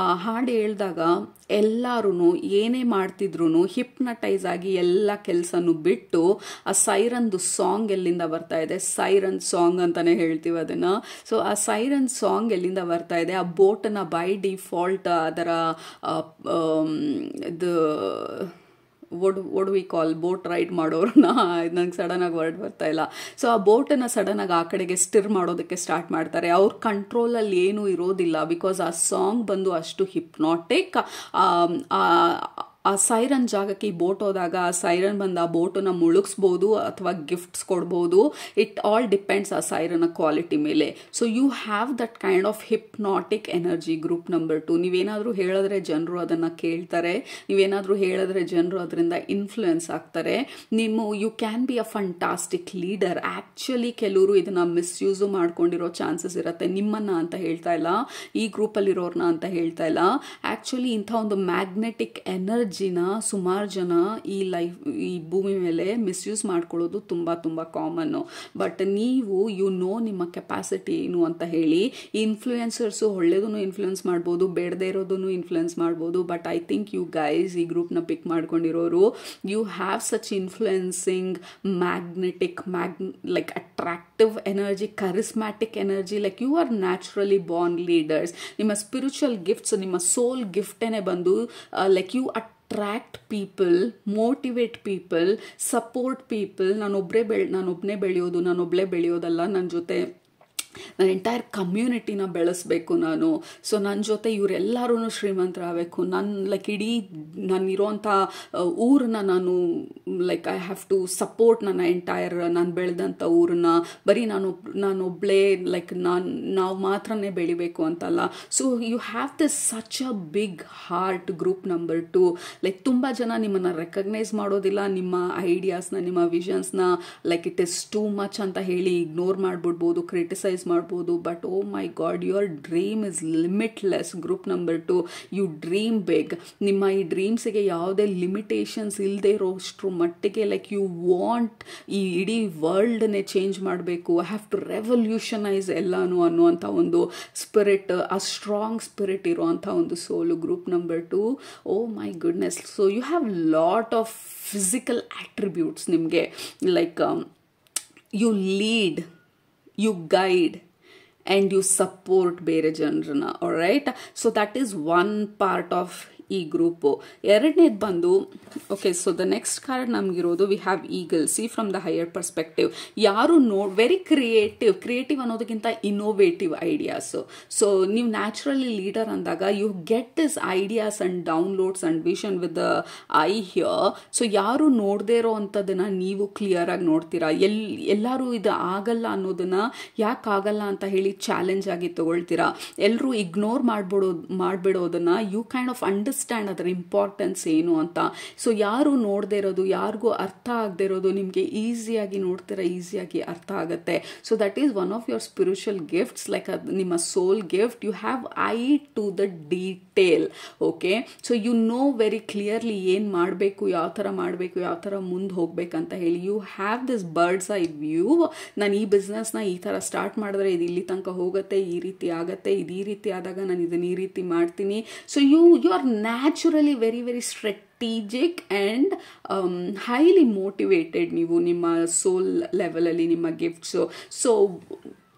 ಆ ಹಾಡು ಹೇಳಿದಾಗ ಎಲ್ಲರೂ ಏನೇ ಮಾಡ್ತಿದ್ರು ಹಿಪ್ನಟೈಸ್ ಆಗಿ ಎಲ್ಲ ಕೆಲಸನೂ ಬಿಟ್ಟು ಆ ಸೈರನ್ದು ಸಾಂಗ್ ಎಲ್ಲಿಂದ ಬರ್ತಾ ಇದೆ, ಸೈರನ್ ಸಾಂಗ್ ಅಂತಾನೆ ಹೇಳ್ತೀವಿ ಅದನ್ನು. ಸೊ ಆ ಸೈರನ್ ಸಾಂಗ್ ಎಲ್ಲಿಂದ ಬರ್ತಾ ಇದೆ, ಆ ಬೋಟನ್ನು ಬೈ ಡಿಫಾಲ್ಟ್ ಅದರ what do we call boat ride ಮಾಡೋರನ್ನ, ನಂಗೆ ಸಡನ್ನಾಗಿ ವರ್ಡ್ ಬರ್ತಾ ಇಲ್ಲ. ಸೊ ಆ ಬೋಟನ್ನು ಸಡನ್ನಾಗಿ ಆ ಕಡೆಗೆ ಸ್ಟಿರ್ ಮಾಡೋದಕ್ಕೆ ಸ್ಟಾರ್ಟ್ ಮಾಡ್ತಾರೆ. ಅವ್ರ ಕಂಟ್ರೋಲಲ್ಲಿ ಏನೂ ಇರೋದಿಲ್ಲ, ಬಿಕಾಸ್ ಆ ಸಾಂಗ್ ಬಂದು ಅಷ್ಟು ಹಿಪ್ನಾಟಿಕ್. ಆ ಸೈರನ್ ಜಾಗಕ್ಕೆ ಈ ಬೋಟ್ ಹೋದಾಗ ಆ ಸೈರನ್ ಬಂದು ಆ ಬೋಟನ್ನು ಮುಳುಗಿಸ್ಬೋದು ಅಥವಾ ಗಿಫ್ಟ್ಸ್ ಕೊಡ್ಬೋದು. ಇಟ್ ಆಲ್ ಡಿಪೆಂಡ್ಸ್ ಆ ಸೈರನ್ನ ಕ್ವಾಲಿಟಿ ಮೇಲೆ. So you have that kind of hypnotic energy. Group number 2, ನೀವೇನಾದರೂ ಹೇಳಿದ್ರೆ ಜನರು ಅದನ್ನು ಕೇಳ್ತಾರೆ, ನೀವೇನಾದರೂ ಹೇಳಿದ್ರೆ ಜನರು ಅದರಿಂದ ಇನ್ಫ್ಲೂಯೆನ್ಸ್ ಆಗ್ತಾರೆ. You can be a fantastic leader. Actually ಕೆಲವರು ಇದನ್ನು ಮಿಸ್ಯೂಸು ಮಾಡ್ಕೊಂಡಿರೋ ಚಾನ್ಸಸ್ ಇರುತ್ತೆ. ನಿಮ್ಮನ್ನು ಅಂತ ಹೇಳ್ತಾ ಇಲ್ಲ, ಈ ಗ್ರೂಪಲ್ಲಿರೋರ್ನ ಅಂತ ಹೇಳ್ತಾ ಇಲ್ಲ. ಆ್ಯಕ್ಚುಲಿ ಇಂಥ ಒಂದು ಮ್ಯಾಗ್ನೆಟಿಕ್ ಎನರ್ಜಿ ಸುಮಾರು ಜನ ಈ ಭೂಮಿ ಮೇಲೆ ಮಿಸ್ಯೂಸ್ ಮಾಡ್ಕೊಳ್ಳೋದು ತುಂಬ ಕಾಮನ್ನು. ಬಟ್ ನೀವು ನಿಮ್ಮ ಕೆಪಾಸಿಟಿ ಏನು ಅಂತ ಹೇಳಿ. ಈ ಇನ್ಫ್ಲೂಯೆನ್ಸರ್ಸು ಒಳ್ಳೇದನ್ನು ಇನ್ಫ್ಲೂಯೆನ್ಸ್ ಮಾಡ್ಬೋದು, ಬೇಡದೇ ಇರೋದನ್ನು ಇನ್ಫ್ಲೂಯೆನ್ಸ್ ಮಾಡ್ಬೋದು. But I think you guys ಈ ಗ್ರೂಪ್ನ ಪಿಕ್ ಮಾಡ್ಕೊಂಡಿರೋರು, you have such influencing magnetic like attractive energy, charismatic energy. Like you are naturally born leaders. ನಿಮ್ಮ ಸ್ಪಿರಿಚುವಲ್ ಗಿಫ್ಟ್ಸ್, ನಿಮ್ಮ ಸೋಲ್ ಗಿಫ್ಟೇನೆ ಬಂದು like you attract people, motivate people, support people. ನಾನು ಒಬ್ಬನೇ ಬೆಳೆಯೋದಲ್ಲ, ನನ್ನ ಜೊತೆ ನನ್ನ ಎಂಟೈರ್ ಕಮ್ಯುನಿಟಿನ ಬೆಳೆಸಬೇಕು ನಾನು. ಸೊ ನನ್ನ ಜೊತೆ ಇವರೆಲ್ಲರೂ ಶ್ರೀಮಂತರಾಗಬೇಕು. ಇಡೀ ನಾನಿರೋಂಥ ಊರನ್ನ ನಾನು ಐ ಹ್ಯಾವ್ ಟು ಸಪೋರ್ಟ್ ನನ್ನ ಎಂಟೈರ್ ನಾನು ಬೆಳೆದಂಥ ಊರನ್ನ. ಬರೀ ನಾನೊಬ್ಬಳೇ ನಾವು ಮಾತ್ರನೇ ಬೆಳಿಬೇಕು ಅಂತಲ್ಲ. So you have this such a big heart. Group number 2, ತುಂಬ ಜನ ನಿಮ್ಮನ್ನು ರೆಕಗ್ನೈಸ್ ಮಾಡೋದಿಲ್ಲ, ನಿಮ್ಮ ಐಡಿಯಾಸ್ನ, ನಿಮ್ಮ ವಿಷನ್ಸ್ನ. ಇಟ್ ಇಸ್ ಟೂ ಮಚ್ ಅಂತ ಹೇಳಿ ಇಗ್ನೋರ್ ಮಾಡಿಬಿಡ್ಬೋದು, ಕ್ರಿಟಿಸೈಸ್ ಮಾಡ್ಬೋದು. But oh my God, your dream is limitless. Group number 2, you dream big. ನಿಮ್ಮ ಈ ಡ್ರೀಮ್ಸಿಗೆ ಯಾವುದೇ ಲಿಮಿಟೇಷನ್ಸ್ ಇಲ್ಲದೆ ಇರೋಷ್ಟ್ರ ಮಟ್ಟಿಗೆ ಯು ವಾಂಟ್ ಈ ಇಡೀ ವರ್ಲ್ಡ್ನೇ ಚೇಂಜ್ ಮಾಡಬೇಕು. ಐ ಹ್ಯಾವ್ ಟು ರೆವಲ್ಯೂಷನೈಸ್ ಎಲ್ಲಾನು ಅನ್ನುವಂಥ ಒಂದು ಸ್ಪಿರಿಟ್, ಆ ಸ್ಟ್ರಾಂಗ್ ಸ್ಪಿರಿಟ್ ಇರುವಂಥ ಒಂದು soul. Group number 2, oh my goodness. So you have lot of physical attributes ನಿಮಗೆ. You lead, you guide and you support ಬೇರೆ ಜನರನ್ನ. Alright, so that is one part of ಈ ಗ್ರೂಪು. ಎರಡನೇದು ಬಂದು okay. So the next card ನಮಗಿರೋದು we have eagle. See from the higher perspective. ಯಾರು ವೆರಿ ಕ್ರಿಯೇಟಿವ್ ಅನ್ನೋದಕ್ಕಿಂತ ಇನೋವೇಟಿವ್ ಐಡಿಯಾಸು. ಸೊ ನೀವು ನ್ಯಾಚುರಲಿ ಲೀಡರ್ ಅಂದಾಗ you get this ideas and downloads and vision with the I here. So ಯಾರು ನೋಡದೇ ಇರೋ ಅಂಥದ್ದನ್ನು ನೀವು ಕ್ಲಿಯರ್ ಆಗಿ ನೋಡ್ತೀರಾ. ಎಲ್ಲರೂ ಇದು ಆಗಲ್ಲ ಅನ್ನೋದನ್ನ ಯಾಕಾಗಲ್ಲ ಅಂತ ಹೇಳಿ ಚಾಲೆಂಜ್ ಆಗಿ ತಗೊಳ್ತೀರಾ. ಎಲ್ಲರೂ ಇಗ್ನೋರ್ ಮಾಡ್ಬಿಡೋದನ್ನ ಯು ಕೈಂಡ್ ಆಫ್ ಅಂಡರ್ಸ್ಟ್ಯಾಂಡ್ ಅದರ ಇಂಪಾರ್ಟೆನ್ಸ್ ಏನು ಅಂತ. ಸೊ ಯಾರು ನೋಡದೇ ಇರೋದು, ಯಾರಿಗೂ ಅರ್ಥ ಆಗದೆ ಇರೋದು ನಿಮಗೆ ಈಸಿಯಾಗಿ ನೋಡ್ತೀರಾ, ಈಸಿಯಾಗಿ ಅರ್ಥ ಆಗುತ್ತೆ. So that is one of your spiritual gifts. ನಿಮ್ಮ soul gift. You have eye to the detail. Okay, so you know very clearly ಏನು ಮಾಡಬೇಕು, ಯಾವ ಥರ ಮಾಡಬೇಕು, ಯಾವ ಥರ ಮುಂದೆ ಹೋಗ್ಬೇಕಂತ ಹೇಳಿ. You have this bird's eye view. ನಾನು ಈ ಬಿಸ್ನೆಸ್ನ ಈ ಥರ ಸ್ಟಾರ್ಟ್ ಮಾಡಿದ್ರೆ ಇದು ಇಲ್ಲಿ ತನಕ ಹೋಗುತ್ತೆ, ಈ ರೀತಿ ಆಗುತ್ತೆ, ಇದು ಈ ರೀತಿ ಆದಾಗ ನಾನು ಇದನ್ನು ಈ ರೀತಿ ಮಾಡ್ತೀನಿ. So you are naturally very very strategic and highly motivated. ನೀವು ನಿಮ್ಮ ಸೋಲ್ ಲೆವೆಲಲ್ಲಿ ನಿಮ್ಮ gifts. So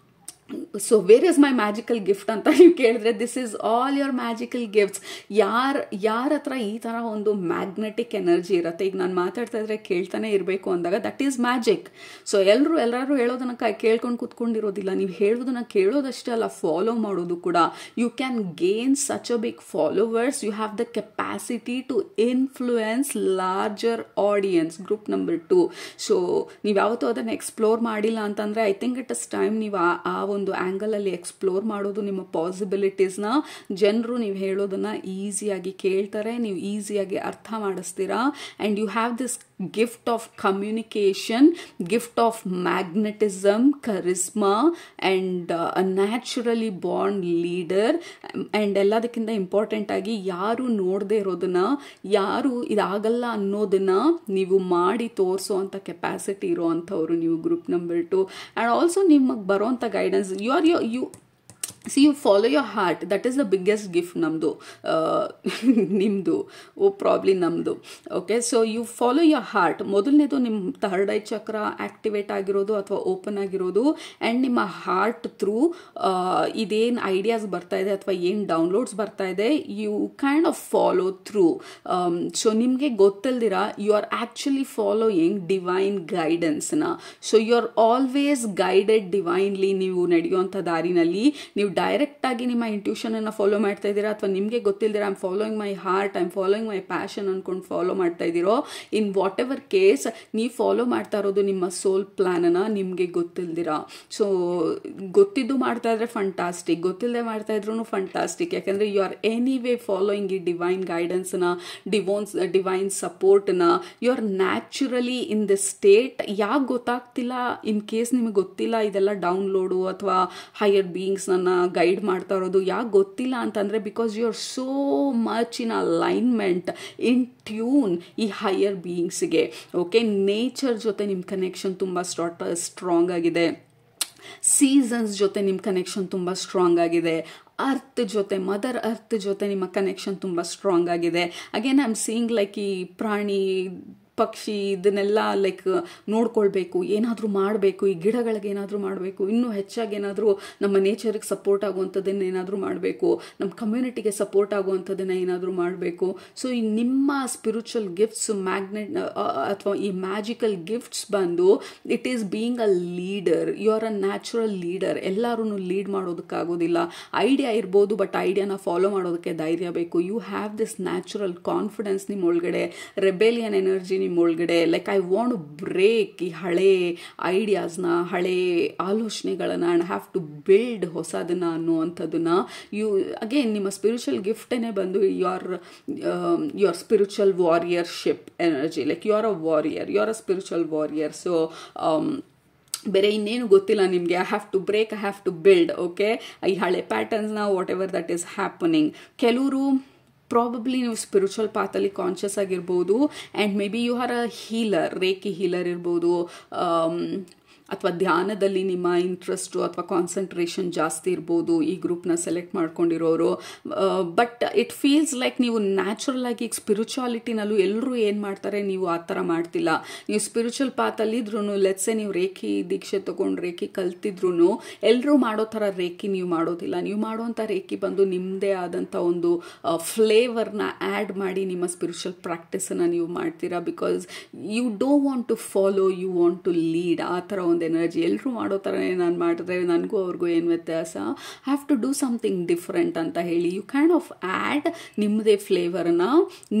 so where is my magical gift ಅಂತ ನೀವು ಕೇಳಿದ್ರೆ, this is all your magical gifts. ಯಾರ ಹತ್ರ ಈ ಥರ ಒಂದು ಮ್ಯಾಗ್ನೆಟಿಕ್ ಎನರ್ಜಿ ಇರುತ್ತೆ, ಈಗ ನಾನು ಮಾತಾಡ್ತಾ ಇದ್ರೆ ಕೇಳ್ತಾನೆ ಇರಬೇಕು ಅಂದಾಗ ದಟ್ ಈಸ್ ಮ್ಯಾಜಿಕ್. ಸೊ ಎಲ್ಲರೂ ಹೇಳೋದನ್ನ ಕೇಳ್ಕೊಂಡು ಕೂತ್ಕೊಂಡಿರೋದಿಲ್ಲ, ನೀವು ಹೇಳೋದನ್ನ ಕೇಳೋದಷ್ಟೇ ಅಲ್ಲ, ಫಾಲೋ ಮಾಡೋದು ಕೂಡ. You can gain such a big followers, you have the capacity to influence larger audience. Group number 2. So ನೀವು ಯಾವತ್ತೂ ಅದನ್ನು ಎಕ್ಸ್ಪ್ಲೋರ್ ಮಾಡಿಲ್ಲ ಅಂತಂದರೆ I think it is time ನೀವು ಆ ಒಂದು ಆ್ಯಂಗಲಲ್ಲಿ ಎಕ್ಸ್ಪ್ಲೋರ್ ಮಾಡೋದು. ನಿಮ್ಮ ಪಾಸಿಬಿಲಿಟೀಸ್ನ ಜನರು ನೀವು ಹೇಳೋದನ್ನು ಈಸಿಯಾಗಿ ಕೇಳ್ತಾರೆ, ನೀವು ಈಸಿಯಾಗಿ ಅರ್ಥ ಮಾಡಿಸ್ತೀರಾ. And you have this gift of communication, gift of magnetism, charisma and a naturally born leader. And ಎಲ್ಲದಕ್ಕಿಂತ ಇಂಪಾರ್ಟೆಂಟ್ ಆಗಿ ಯಾರು ನೋಡದೆ ಇರೋದನ್ನ, ಯಾರು ಇದಾಗಲ್ಲ ಅನ್ನೋದನ್ನ ನೀವು ಮಾಡಿ ತೋರಿಸೋ ಅಂಥ ಕೆಪಾಸಿಟಿ ಇರೋ ಅಂಥವ್ರು ನೀವು ಗ್ರೂಪ್ ನಂಬರ್ 2. ಆ್ಯಂಡ್ ಆಲ್ಸೋ ನಿಮಗೆ ಬರೋಂಥ guidance, you follow your heart. That is the biggest gift namdu, nimdu, probably namdu. Okay, so you follow your heart. ಮೊದಲನೇದು ನಿಮ್ಮ ಥರ್ಡ್ ಐ ಚಕ್ರ ಆಕ್ಟಿವೇಟ್ ಆಗಿರೋದು ಅಥವಾ ಓಪನ್ ಆಗಿರೋದು, ಆ್ಯಂಡ್ ನಿಮ್ಮ ಹಾರ್ಟ್ ಥ್ರೂ ಇದೇನು ಐಡಿಯಾಸ್ ಬರ್ತಾ ಇದೆ ಅಥವಾ ಏನು ಡೌನ್ಲೋಡ್ಸ್ ಬರ್ತಾ ಇದೆ, you kind of follow through. So ನಿಮಗೆ ಗೊತ್ತಿಲ್ದಿರ you are actually following divine ಗೈಡೆನ್ಸ್ನ. So you are always guided divinely. ನೀವು ನಡೆಯುವಂಥ ದಾರಿನಲ್ಲಿ ನೀವು ಡೈರೆಕ್ಟ್ ಆಗಿ ನಿಮ್ಮ ಇಂಟ್ಯೂಷನ್ ಅನ್ನು ಫಾಲೋ ಮಾಡ್ತಾ ಇದ್ದೀರಾ, ಅಥವಾ ನಿಮಗೆ ಗೊತ್ತಿಲ್ದಿರ I am following my heart, I am following my passion ಅನ್ಕೊಂಡು ಫಾಲೋ ಮಾಡ್ತಾ ಇದ್ದೀರೋ, ಇನ್ ವಾಟ್ ಎವರ್ ಕೇಸ್ ನೀವು ಫಾಲೋ ಮಾಡ್ತಾ ಇರೋದು ನಿಮ್ಮ ಸೋಲ್ ಪ್ಲಾನನ್ನ ನಿಮಗೆ ಗೊತ್ತಿಲ್ದಿರ. ಸೊ ಗೊತ್ತಿದ್ದು ಮಾಡ್ತಾ ಇದ್ರೆ ಫಂಟಾಸ್ಟಿಕ್, ಗೊತ್ತಿಲ್ಲದೆ ಮಾಡ್ತಾ ಇದ್ರೂ ಫಂಟಾಸ್ಟಿಕ್. ಯಾಕಂದ್ರೆ ಯು ಆರ್ ಎನಿವೇ ಫಾಲೋಯಿಂಗ್ ಈ ಡಿವೈನ್ ಗೈಡೆನ್ಸ್ನ, ಡಿವೈನ್ ಸಪೋರ್ಟ್ನ. You are naturally in the state. ಯಾಕೆ ಗೊತ್ತಾಗ್ತಿಲ್ಲ, ಇನ್ ಕೇಸ್ ನಿಮಗೆ ಗೊತ್ತಿಲ್ಲ ಇದೆಲ್ಲ ಡೌನ್ಲೋಡು ಅಥವಾ ಹೈಯರ್ ಬೀಯಿಂಗ್ಸ್ ನನ್ನ ಗೈಡ್ ಮಾಡ್ತಾ ಇರೋದು, ಯಾಕೆ ಗೊತ್ತಿಲ್ಲ ಅಂತಂದರೆ because you are so much in alignment, in tune ಈ ಹೈಯರ್ ಬೀಯಿಂಗ್ಸ್ಗೆ. ಓಕೆ, ನೇಚರ್ ಜೊತೆ ನಿಮ್ಮ ಕನೆಕ್ಷನ್ ತುಂಬ ಸ್ಟ್ರಾಂಗ್ ಆಗಿದೆ, ಸೀಸನ್ಸ್ ಜೊತೆ ನಿಮ್ಮ ಕನೆಕ್ಷನ್ ತುಂಬ ಸ್ಟ್ರಾಂಗ್ ಆಗಿದೆ, ಅರ್ತ್ ಜೊತೆ, ಮದರ್ ಅರ್ತ್ ಜೊತೆ ನಿಮ್ಮ ಕನೆಕ್ಷನ್ ತುಂಬ ಸ್ಟ್ರಾಂಗ್ ಆಗಿದೆ. Again I am seeing like ಈ ಪ್ರಾಣಿ ಪಕ್ಷಿ ಇದನ್ನೆಲ್ಲ ಲೈಕ್ ನೋಡ್ಕೊಳ್ಬೇಕು, ಏನಾದರೂ ಮಾಡಬೇಕು, ಈ ಗಿಡಗಳಿಗೆ ಏನಾದರೂ ಮಾಡಬೇಕು, ಇನ್ನೂ ಹೆಚ್ಚಾಗಿ ಏನಾದರೂ ನಮ್ಮ ನೇಚರ್ಗೆ ಸಪೋರ್ಟ್ ಆಗುವಂಥದ್ದನ್ನು ಏನಾದರೂ ಮಾಡಬೇಕು, ನಮ್ಮ ಕಮ್ಯುನಿಟಿಗೆ ಸಪೋರ್ಟ್ ಆಗುವಂಥದ್ದನ್ನು ಏನಾದರೂ ಮಾಡಬೇಕು. ಸೊ ಈ ನಿಮ್ಮ ಸ್ಪಿರಿಚುವಲ್ ಗಿಫ್ಟ್ಸ್ ಅಥವಾ ಈ ಮ್ಯಾಜಿಕಲ್ ಗಿಫ್ಟ್ಸ್ ಬಂದು it is being a leader. You are a natural leader. ಎಲ್ಲರೂ ಲೀಡ್ ಮಾಡೋದಕ್ಕಾಗೋದಿಲ್ಲ, ಐಡಿಯಾ ಇರ್ಬೋದು, ಬಟ್ ಐಡಿಯಾನ ಫಾಲೋ ಮಾಡೋದಕ್ಕೆ ಧೈರ್ಯ ಬೇಕು. You have this natural confidence ನಿಮ್ಮ ಒಳಗಡೆ, ರೆಬೆಲಿಯನ್ ಎನರ್ಜಿ ನಿಮ್ಮ ಒಳಗಡೆ. Like I want to break ಈ ಹಳೆ ಐಡಿಯಾಸ್ನ, ಹಳೆ ಆಲೋಚನೆಗಳನ್ನು, ಆ್ಯಂಡ್ ಹ್ಯಾವ್ ಟು ಬಿಲ್ಡ್ ಹೊಸದನ್ನ ಅನ್ನುವಂಥದ್ದನ್ನ. ಅಗೇನ್ ನಿಮ್ಮ ಸ್ಪಿರಿಚುವಲ್ ಗಿಫ್ಟೇ ಬಂದು your spiritual warriorship energy. Like you are a warrior, you are a spiritual warrior. So ಬೇರೆ ಇನ್ನೇನು ಗೊತ್ತಿಲ್ಲ ನಿಮಗೆ. I have to break, I have to build. Okay, ಈ ಹಳೆ ಪ್ಯಾಟರ್ನ್ಸ್ನ whatever that is happening. ಕೆಲವರು ಪ್ರಾಬಬ್ಲಿ ನೀವು ಸ್ಪಿರಿಚುವಲ್ ಪಾತಲ್ಲಿ ಕಾನ್ಷಿಯಸ್ ಆಗಿರ್ಬೋದು, and maybe you are a healer, reiki healer ಇರ್ಬೋದು, ಅಥವಾ ಧ್ಯಾನದಲ್ಲಿ ನಿಮ್ಮ ಇಂಟ್ರೆಸ್ಟು ಅಥವಾ ಕಾನ್ಸಂಟ್ರೇಷನ್ ಜಾಸ್ತಿ ಇರ್ಬೋದು ಈ ಗ್ರೂಪ್ನ ಸೆಲೆಕ್ಟ್ ಮಾಡ್ಕೊಂಡಿರೋರು. ಬಟ್ ಇಟ್ ಫೀಲ್ಸ್ ಲೈಕ್ ನೀವು ನ್ಯಾಚುರಲ್ ಆಗಿ ಈಗ ಸ್ಪಿರಿಚುವಾಲಿಟಿನಲ್ಲೂ ಎಲ್ಲರೂ ಏನು ಮಾಡ್ತಾರೆ, ನೀವು ಆ ಥರ ಮಾಡ್ತಿಲ್ಲ. ನೀವು ಸ್ಪಿರಿಚುವಲ್ ಪಾತಲ್ಲಿದ್ರೂ, ಲೆಟ್ಸೆ ನೀವು ರೇಖಿ ದೀಕ್ಷೆ ತೊಗೊಂಡು ರೇಖಿ ಕಲ್ತಿದ್ರು ಎಲ್ಲರೂ ಮಾಡೋ ಥರ ರೇಖಿ ನೀವು ಮಾಡೋದಿಲ್ಲ. ನೀವು ಮಾಡುವಂಥ ರೇಖಿ ಬಂದು ನಿಮ್ಮದೇ ಆದಂಥ ಒಂದು ಫ್ಲೇವರ್ನ ಆ್ಯಡ್ ಮಾಡಿ ನಿಮ್ಮ ಸ್ಪಿರಿಚುವಲ್ ಪ್ರಾಕ್ಟೀಸನ್ನು ನೀವು ಮಾಡ್ತೀರಾ. Because you don't want to follow, you want to lead. ಆ ಥರ ಒಂದು ಎನರ್ಜಿ. ಎಲ್ಲರೂ ಮಾಡೋ ಥರನೇ ನಾನು ಮಾಡಿದ್ರೆ ನನಗೂ ಅವ್ರಿಗೂ ಏನು ವ್ಯತ್ಯಾಸ, have to do something different ಅಂತ ಹೇಳಿ ಯು ಕೈಂಡ್ ಆಫ್ ಆ್ಯಡ್ ನಿಮ್ಮದೇ ಫ್ಲೇವರ್ನ,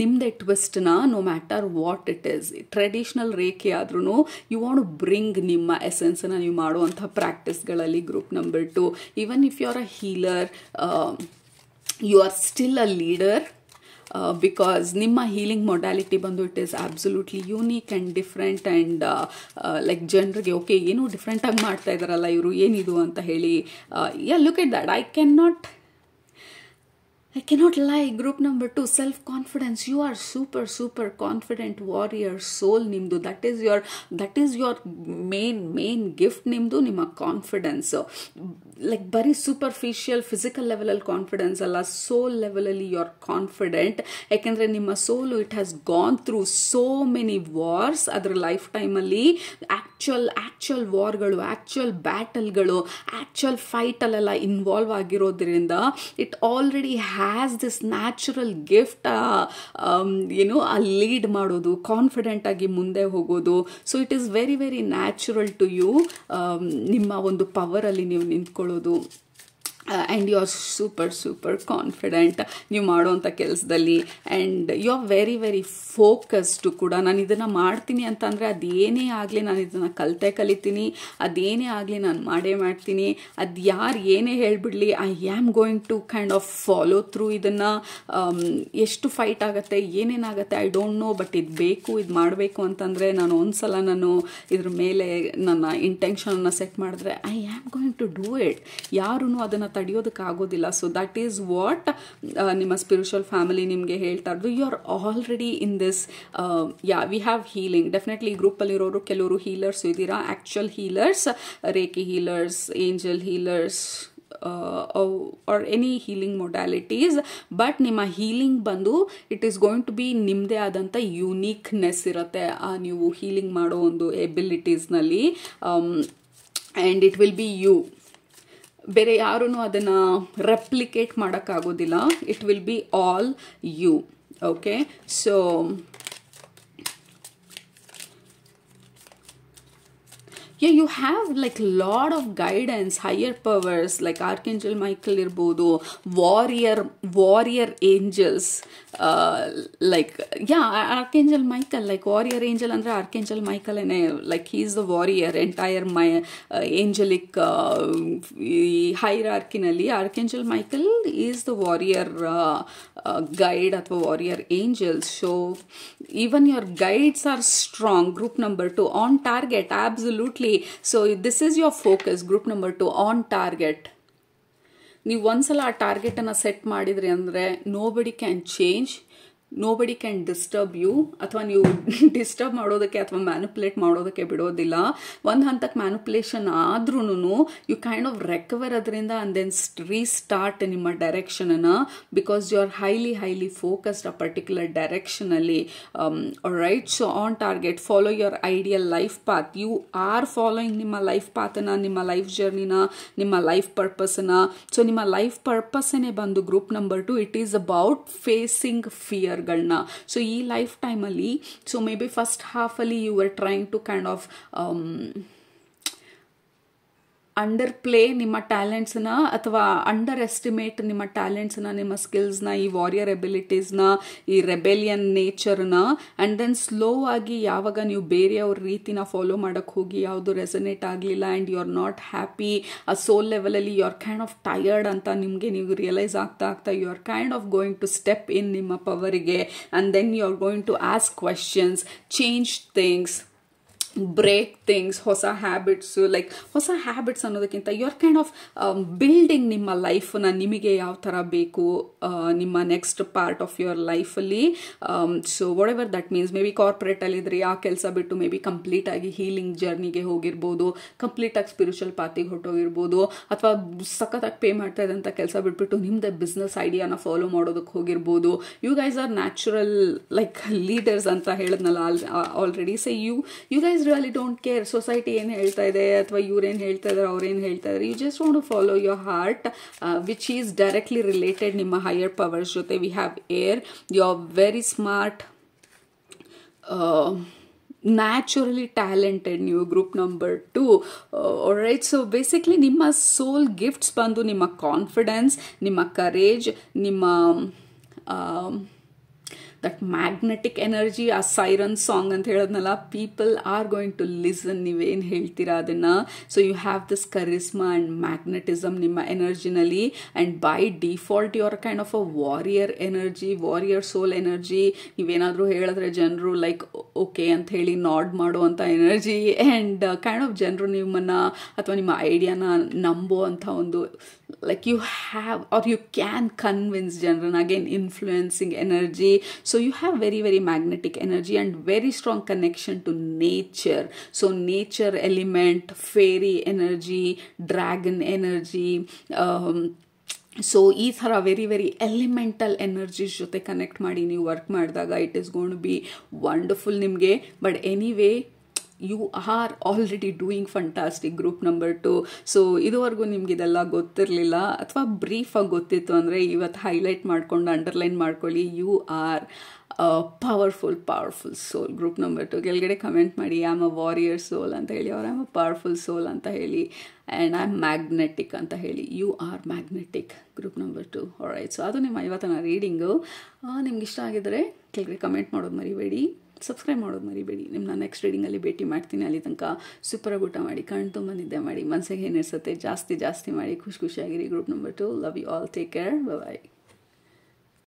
ನಿಮ್ಮದೇ ಟ್ವಿಸ್ಟ್ನ, no matter what it is. Traditional ರೇಖೆ ಆದ್ರೂ ಯು ವಾಂಟ್ ಟು ಬ್ರಿಂಗ್ ನಿಮ್ಮ ಎಸೆನ್ಸನ್ನು ನೀವು ಮಾಡುವಂಥ ಪ್ರಾಕ್ಟೀಸ್ಗಳಲ್ಲಿ. Group number 2, even if you are a healer, you are still a leader. Because ನಿಮ್ಮ ಹೀಲಿಂಗ್ ಮೊಡ್ಯಾಲಿಟಿ ಬಂದು it is absolutely unique and different. And like ಜನರಿಗೆ ಓಕೆ ಏನೂ ಡಿಫ್ರೆಂಟಾಗಿ ಮಾಡ್ತಾ ಇದ್ದಾರಲ್ಲ ಇವರು, ಏನಿದು ಅಂತ ಹೇಳಿ. Look at that. I cannot I cannot lie. Group number 2, self-confidence. You are super confident warrior soul nimdu. That is your main gift nimdu, ನಿಮ್ಮ ಕಾನ್ಫಿಡೆನ್ಸ್. ಲೈಕ್ ಬರೀ ಸೂಪರ್ಫಿಷಿಯಲ್ ಫಿಸಿಕಲ್ ಲೆವೆಲಲ್ಲಿ ಕಾನ್ಫಿಡೆನ್ಸ್ ಅಲ್ಲ, ಸೋಲ್ ಲೆವೆಲಲ್ಲಿ ಯು ಆರ್ ಕಾನ್ಫಿಡೆಂಟ್. ಯಾಕೆಂದರೆ ನಿಮ್ಮ soul it has gone through so many wars. ಅದರ ಲೈಫ್ ಟೈಮಲ್ಲಿ ಆ್ಯಕ್ಚುಯಲ್ ವಾರ್ಗಳು, ಆ್ಯಕ್ಚುಯಲ್ ಬ್ಯಾಟಲ್ಗಳು, ಆ್ಯಕ್ಚುಯಲ್ ಫೈಟಲ್ಲೆಲ್ಲ ಇನ್ವಾಲ್ವ್ ಆಗಿರೋದ್ರಿಂದ it already has this natural gift, ಆ ಲೀಡ್ ಮಾಡೋದು, ಕಾನ್ಫಿಡೆಂಟ್ ಆಗಿ ಮುಂದೆ ಹೋಗೋದು. So it is very natural to you. ನಿಮ್ಮ ಒಂದು ಪವರಲ್ಲಿ ನೀವು ನಿಂತ್ಕೊಳ್ಳೋದು. And you are super confident ನೀವು ಮಾಡೋವಂಥ ಕೆಲಸದಲ್ಲಿ. ಆ್ಯಂಡ್ ಯು ಆರ್ ವೆರಿ ಫೋಕಸ್ಡು ಕೂಡ. ನಾನು ಇದನ್ನು ಮಾಡ್ತೀನಿ ಅಂತಂದರೆ ಅದೇನೇ ಆಗಲಿ ನಾನು ಇದನ್ನು ಕಲಿತೀನಿ, ಅದೇನೇ ಆಗಲಿ ನಾನು ಮಾಡೇ ಮಾಡ್ತೀನಿ. ಅದು ಯಾರು ಏನೇ ಹೇಳಿಬಿಡಲಿ, I am going to kind of follow through ಇದನ್ನು. ಎಷ್ಟು ಫೈಟ್ ಆಗುತ್ತೆ, ಏನೇನಾಗುತ್ತೆ ಐ ಡೋಂಟ್ ನೋ, ಬಟ್ ಇದು ಬೇಕು, ಇದು ಮಾಡಬೇಕು ಅಂತಂದರೆ ನಾನು ಒಂದ್ಸಲ ನಾನು ಇದ್ರ ಮೇಲೆ ನನ್ನ ಇಂಟೆನ್ಷನನ್ನು ಸೆಟ್ ಮಾಡಿದ್ರೆ I am going to do it. ಯಾರೂ ಅದನ್ನು ತಡೆಯೋದಕ್ಕಾಗೋದಿಲ್ಲ. ಸೊ ದಟ್ ಈಸ್ ವಾಟ್ ನಿಮ್ಮ ಸ್ಪಿರಿಚುವಲ್ ಫ್ಯಾಮಿಲಿ ನಿಮಗೆ ಹೇಳ್ತಾ ಇರೋದು. You are already in this. We have healing. Definitely ಈ ಗ್ರೂಪಲ್ಲಿರೋರು ಕೆಲವರು ಹೀಲರ್ಸ್ ಇದ್ದೀರಾ, actual healers, reiki healers, angel healers, or any healing modalities. But ನಿಮ್ಮ ಹೀಲಿಂಗ್ ಬಂದು it is going to be ನಿಮ್ಮದೇ ಆದಂಥ ಯುನೀಕ್ನೆಸ್ ಇರುತ್ತೆ ನೀವು ಹೀಲಿಂಗ್ ಮಾಡೋ ಒಂದು ಎಬಿಲಿಟೀಸ್ನಲ್ಲಿ. And it will be you. ಬೇರೆ ಯಾರೂ ಅದನ್ನು ರೆಪ್ಲಿಕೇಟ್ ಮಾಡೋಕ್ಕಾಗೋದಿಲ್ಲ. It will be all you. Okay, so yeah, you have like lot of guidance, higher powers like Archangel Michael irbodu, warrior angels, like yeah, Archangel Michael, like warrior angel andre Archangel Michael ene, like he is the warrior. Entire my angelic hierarchy nalli Archangel Michael is the warrior guide athwa warrior angel. So even your guides are strong. Group number 2, on target, absolutely. So this is your focus. Group number 2, on target. ನೀವು ಒಂದ್ಸಲ ಆ ಟಾರ್ಗೆಟನ್ನು ಸೆಟ್ ಮಾಡಿದ್ರಿ ಅಂದರೆ nobody can change, nobody can disturb you. ಅಥವಾ ನೀವು ಡಿಸ್ಟರ್ಬ್ ಮಾಡೋದಕ್ಕೆ ಅಥವಾ ಮ್ಯಾನಿಪುಲೇಟ್ ಮಾಡೋದಕ್ಕೆ ಬಿಡೋದಿಲ್ಲ. ಒಂದು ಹಂತಕ್ಕೆ ಮ್ಯಾನಿಪುಲೇಷನ್ ಆದ್ರೂ ಯು ಕೈಂಡ್ ಆಫ್ ರೆಕವರ್ ಅದರಿಂದ ಆ್ಯಂಡ್ ದೆನ್ ರೀಸ್ಟಾರ್ಟ್ ನಿಮ್ಮ ಡೈರೆಕ್ಷನನ್ನು. Because you are highly focused ಆ ಪರ್ಟಿಕ್ಯುಲರ್ ಡೈರೆಕ್ಷನಲ್ಲಿ. Right, so on target, follow your ideal life path. You are following ನಿಮ್ಮ ಲೈಫ್ ಪಾತನ್ನು, ನಿಮ್ಮ ಲೈಫ್ ಜರ್ನಿನ, ನಿಮ್ಮ ಲೈಫ್ ಪರ್ಪಸನ್ನು. ಸೊ ನಿಮ್ಮ ಲೈಫ್ ಪರ್ಪಸ್ಸೇ ಬಂದು group number 2, it is about facing fear. So ಈ ಲೈಫ್ ಟೈಮಲ್ಲಿ, ಸೊ ಮೇ ಬಿ ಫಸ್ಟ್ ಹಾಫಲ್ಲಿ you are trying to kind of under play ನಿಮ್ಮ ಟ್ಯಾಲೆಂಟ್ಸ್ನ ಅಥವಾ ಅಂಡರ್ ಎಸ್ಟಿಮೇಟ್ ನಿಮ್ಮ ಟ್ಯಾಲೆಂಟ್ಸ್ನ, ನಿಮ್ಮ ಸ್ಕಿಲ್ಸ್ನ, ಈ ವಾರಿಯರ್ ಎಬಿಲಿಟೀಸ್ನ, ಈ ರೆಬೆಲಿಯನ್ ನೇಚರ್ನ. ಆ್ಯಂಡ್ ದೆನ್ ಸ್ಲೋ ಆಗಿ ಯಾವಾಗ ನೀವು ಬೇರೆಯವ್ರ ರೀತಿನ ಫಾಲೋ ಮಾಡೋಕ್ಕೆ ಹೋಗಿ ಯಾವುದು ರೆಸನೇಟ್ ಆಗಲಿಲ್ಲ and you are not happy, ಆ ಸೋಲ್ ಲೆವೆಲಲ್ಲಿ you are kind of tired ಅಂತ ನಿಮಗೆ ನೀವು ರಿಯಲೈಸ್ ಆಗ್ತಾ you are kind of going to step in ನಿಮ್ಮ ಪವರಿಗೆ. And then you are going to ask questions, change things, break things, ಹೊಸ ಹ್ಯಾಬಿಟ್ಸು. ಲೈಕ್ ಹೊಸ ಹ್ಯಾಬಿಟ್ಸ್ ಅನ್ನೋದಕ್ಕಿಂತ you are kind of building ನಿಮ್ಮ ಲೈಫನ್ನ ನಿಮಗೆ ಯಾವ ಥರ ಬೇಕು ನಿಮ್ಮ ನೆಕ್ಸ್ಟ್ ಪಾರ್ಟ್ ಆಫ್ ಯುವರ್ ಲೈಫಲ್ಲಿ. So whatever that means, may be ಕಾರ್ಪೊರೇಟಲ್ಲಿದ್ದರೆ ಆ ಕೆಲಸ ಬಿಟ್ಟು ಮೇ ಬಿ ಕಂಪ್ಲೀಟಾಗಿ ಹೀಲಿಂಗ್ ಜರ್ನಿಗೆ ಹೋಗಿರ್ಬೋದು, ಕಂಪ್ಲೀಟಾಗಿ ಸ್ಪಿರಿಚುವಲ್ ಪಾತಿಗೆ ಹೊರಟೋಗಿರ್ಬೋದು, ಅಥವಾ ಸಖತ್ತಾಗಿ ಪೇ ಮಾಡ್ತಾ ಇದ್ದಂಥ ಕೆಲಸ ಬಿಟ್ಬಿಟ್ಟು ನಿಮ್ಮದೇ ಬಿಸ್ನೆಸ್ ಐಡಿಯಾನ ಫಾಲೋ ಮಾಡೋದಕ್ಕೆ ಹೋಗಿರ್ಬೋದು. You guys are natural like leaders ಅಂತ ಹೇಳಿದ್ನಲ್ಲ already. So you guys really don't care society ಏನು ಹೇಳ್ತಾ ಇದೆ ಅಥವಾ ಇವ್ರೇನು ಹೇಳ್ತಾ ಇದ್ದಾರೆ ಅವ್ರೇನು ಹೇಳ್ತಾ ಇದ್ದಾರೆ. You just want to follow your heart which is directly related ನಿಮ್ಮ ಹೈಯರ್ ಪವರ್ಸ್ ಜೊತೆ. We have air, you are very smart, naturally talented ನೀವು group number 2. Right, so basically ನಿಮ್ಮ ಸೋಲ್ ಗಿಫ್ಟ್ಸ್ ಬಂದು ನಿಮ್ಮ ಕಾನ್ಫಿಡೆನ್ಸ್, ನಿಮ್ಮ ಕರೇಜ್, ನಿಮ್ಮ ದಟ್ ಮ್ಯಾಗ್ನೆಟಿಕ್ ಎನರ್ಜಿ. ಆ ಸೈರನ್ ಸಾಂಗ್ ಅಂತ ಹೇಳೋದ್ನಲ್ಲ, people are going to listen ನೀವೇನು ಹೇಳ್ತೀರಾ ಅದನ್ನು. So you have this charisma and magnetism ನಿಮ್ಮ ಎನರ್ಜಿನಲ್ಲಿ. And by default you are kind of a warrior energy, warrior soul energy. ನೀವೇನಾದರೂ ಹೇಳಿದ್ರೆ ಜನರು ಲೈಕ್ ಓಕೆ ಅಂತ ಹೇಳಿ ನಾಡ್ ಮಾಡುವಂಥ ಎನರ್ಜಿ. ಆ್ಯಂಡ್ ಕೈಂಡ್ ಆಫ್ ಜನರು ನಿಮ್ಮನ್ನು ಅಥವಾ ನಿಮ್ಮ ಐಡಿಯಾನ ನಂಬೋ ಅಂಥ ಒಂದು like you have or you can convince ಜನರನ್ನ, again influencing energy. So you have very very magnetic energy and very strong connection to nature. So nature element, fairy energy, dragon energy, so ಈ ಥರ ವೆರಿ ವೆರಿ ಎಲಿಮೆಂಟಲ್ ಎನರ್ಜೀಸ್ ಜೊತೆ ಕನೆಕ್ಟ್ ಮಾಡಿ ನೀವು ವರ್ಕ್ ಮಾಡಿದಾಗ it is gonna be wonderful ನಿಮಗೆ. But anyway you are already doing fantastic group number 2. ಸೊ ಇದುವರೆಗೂ ನಿಮ್ಗೆ ಇದೆಲ್ಲ ಗೊತ್ತಿರಲಿಲ್ಲ ಅಥವಾ ಬ್ರೀಫಾಗಿ ಗೊತ್ತಿತ್ತು ಅಂದರೆ ಇವತ್ತು ಹೈಲೈಟ್ ಮಾಡ್ಕೊಂಡು ಅಂಡರ್ಲೈನ್ ಮಾಡ್ಕೊಳ್ಳಿ. You are powerful soul. Group number 2 ಕೆಳಗಡೆ ಕಮೆಂಟ್ ಮಾಡಿ I am a warrior soul ಅಂತ ಹೇಳಿ, ಅವ್ರು I am a powerful soul ಅಂತ ಹೇಳಿ, ಆ್ಯಂಡ್ ಐ ಆಮ್ ಮ್ಯಾಗ್ನೆಟಿಕ್ ಅಂತ ಹೇಳಿ. You are magnetic group number 2. Alright, so ಅದು ನಿಮ್ಮ ಇವತ್ತಿನ ರೀಡಿಂಗು. ನಿಮ್ಗೆ ಇಷ್ಟ ಆಗಿದರೆ ಕೆಳಗಡೆ ಕಮೆಂಟ್ ಮಾಡೋದು ಮರಿಬೇಡಿ, ಸಬ್ಸ್ಕ್ರೈಬ್ ಮಾಡೋದು ಮರಿಬೇಡಿ. ನಿಮ್ಮನ್ನ ನೆಕ್ಸ್ಟ್ ರೀಡಿಂಗಲ್ಲಿ ಭೇಟಿ ಮಾಡ್ತೀನಿ. ಅಲ್ಲಿ ತನಕ ಸೂಪರಾಗಿ ಊಟ ಮಾಡಿ, ಕಣ್ಣು ತುಂಬ ನಿದ್ದೆ ಮಾಡಿ, ಮನಸ್ಸಿಗೆ ಏನಿಸುತ್ತೆ ಜಾಸ್ತಿ ಮಾಡಿ, ಖುಷಿಯಾಗಿರಿ. Group number 2, love you all, take care, bye.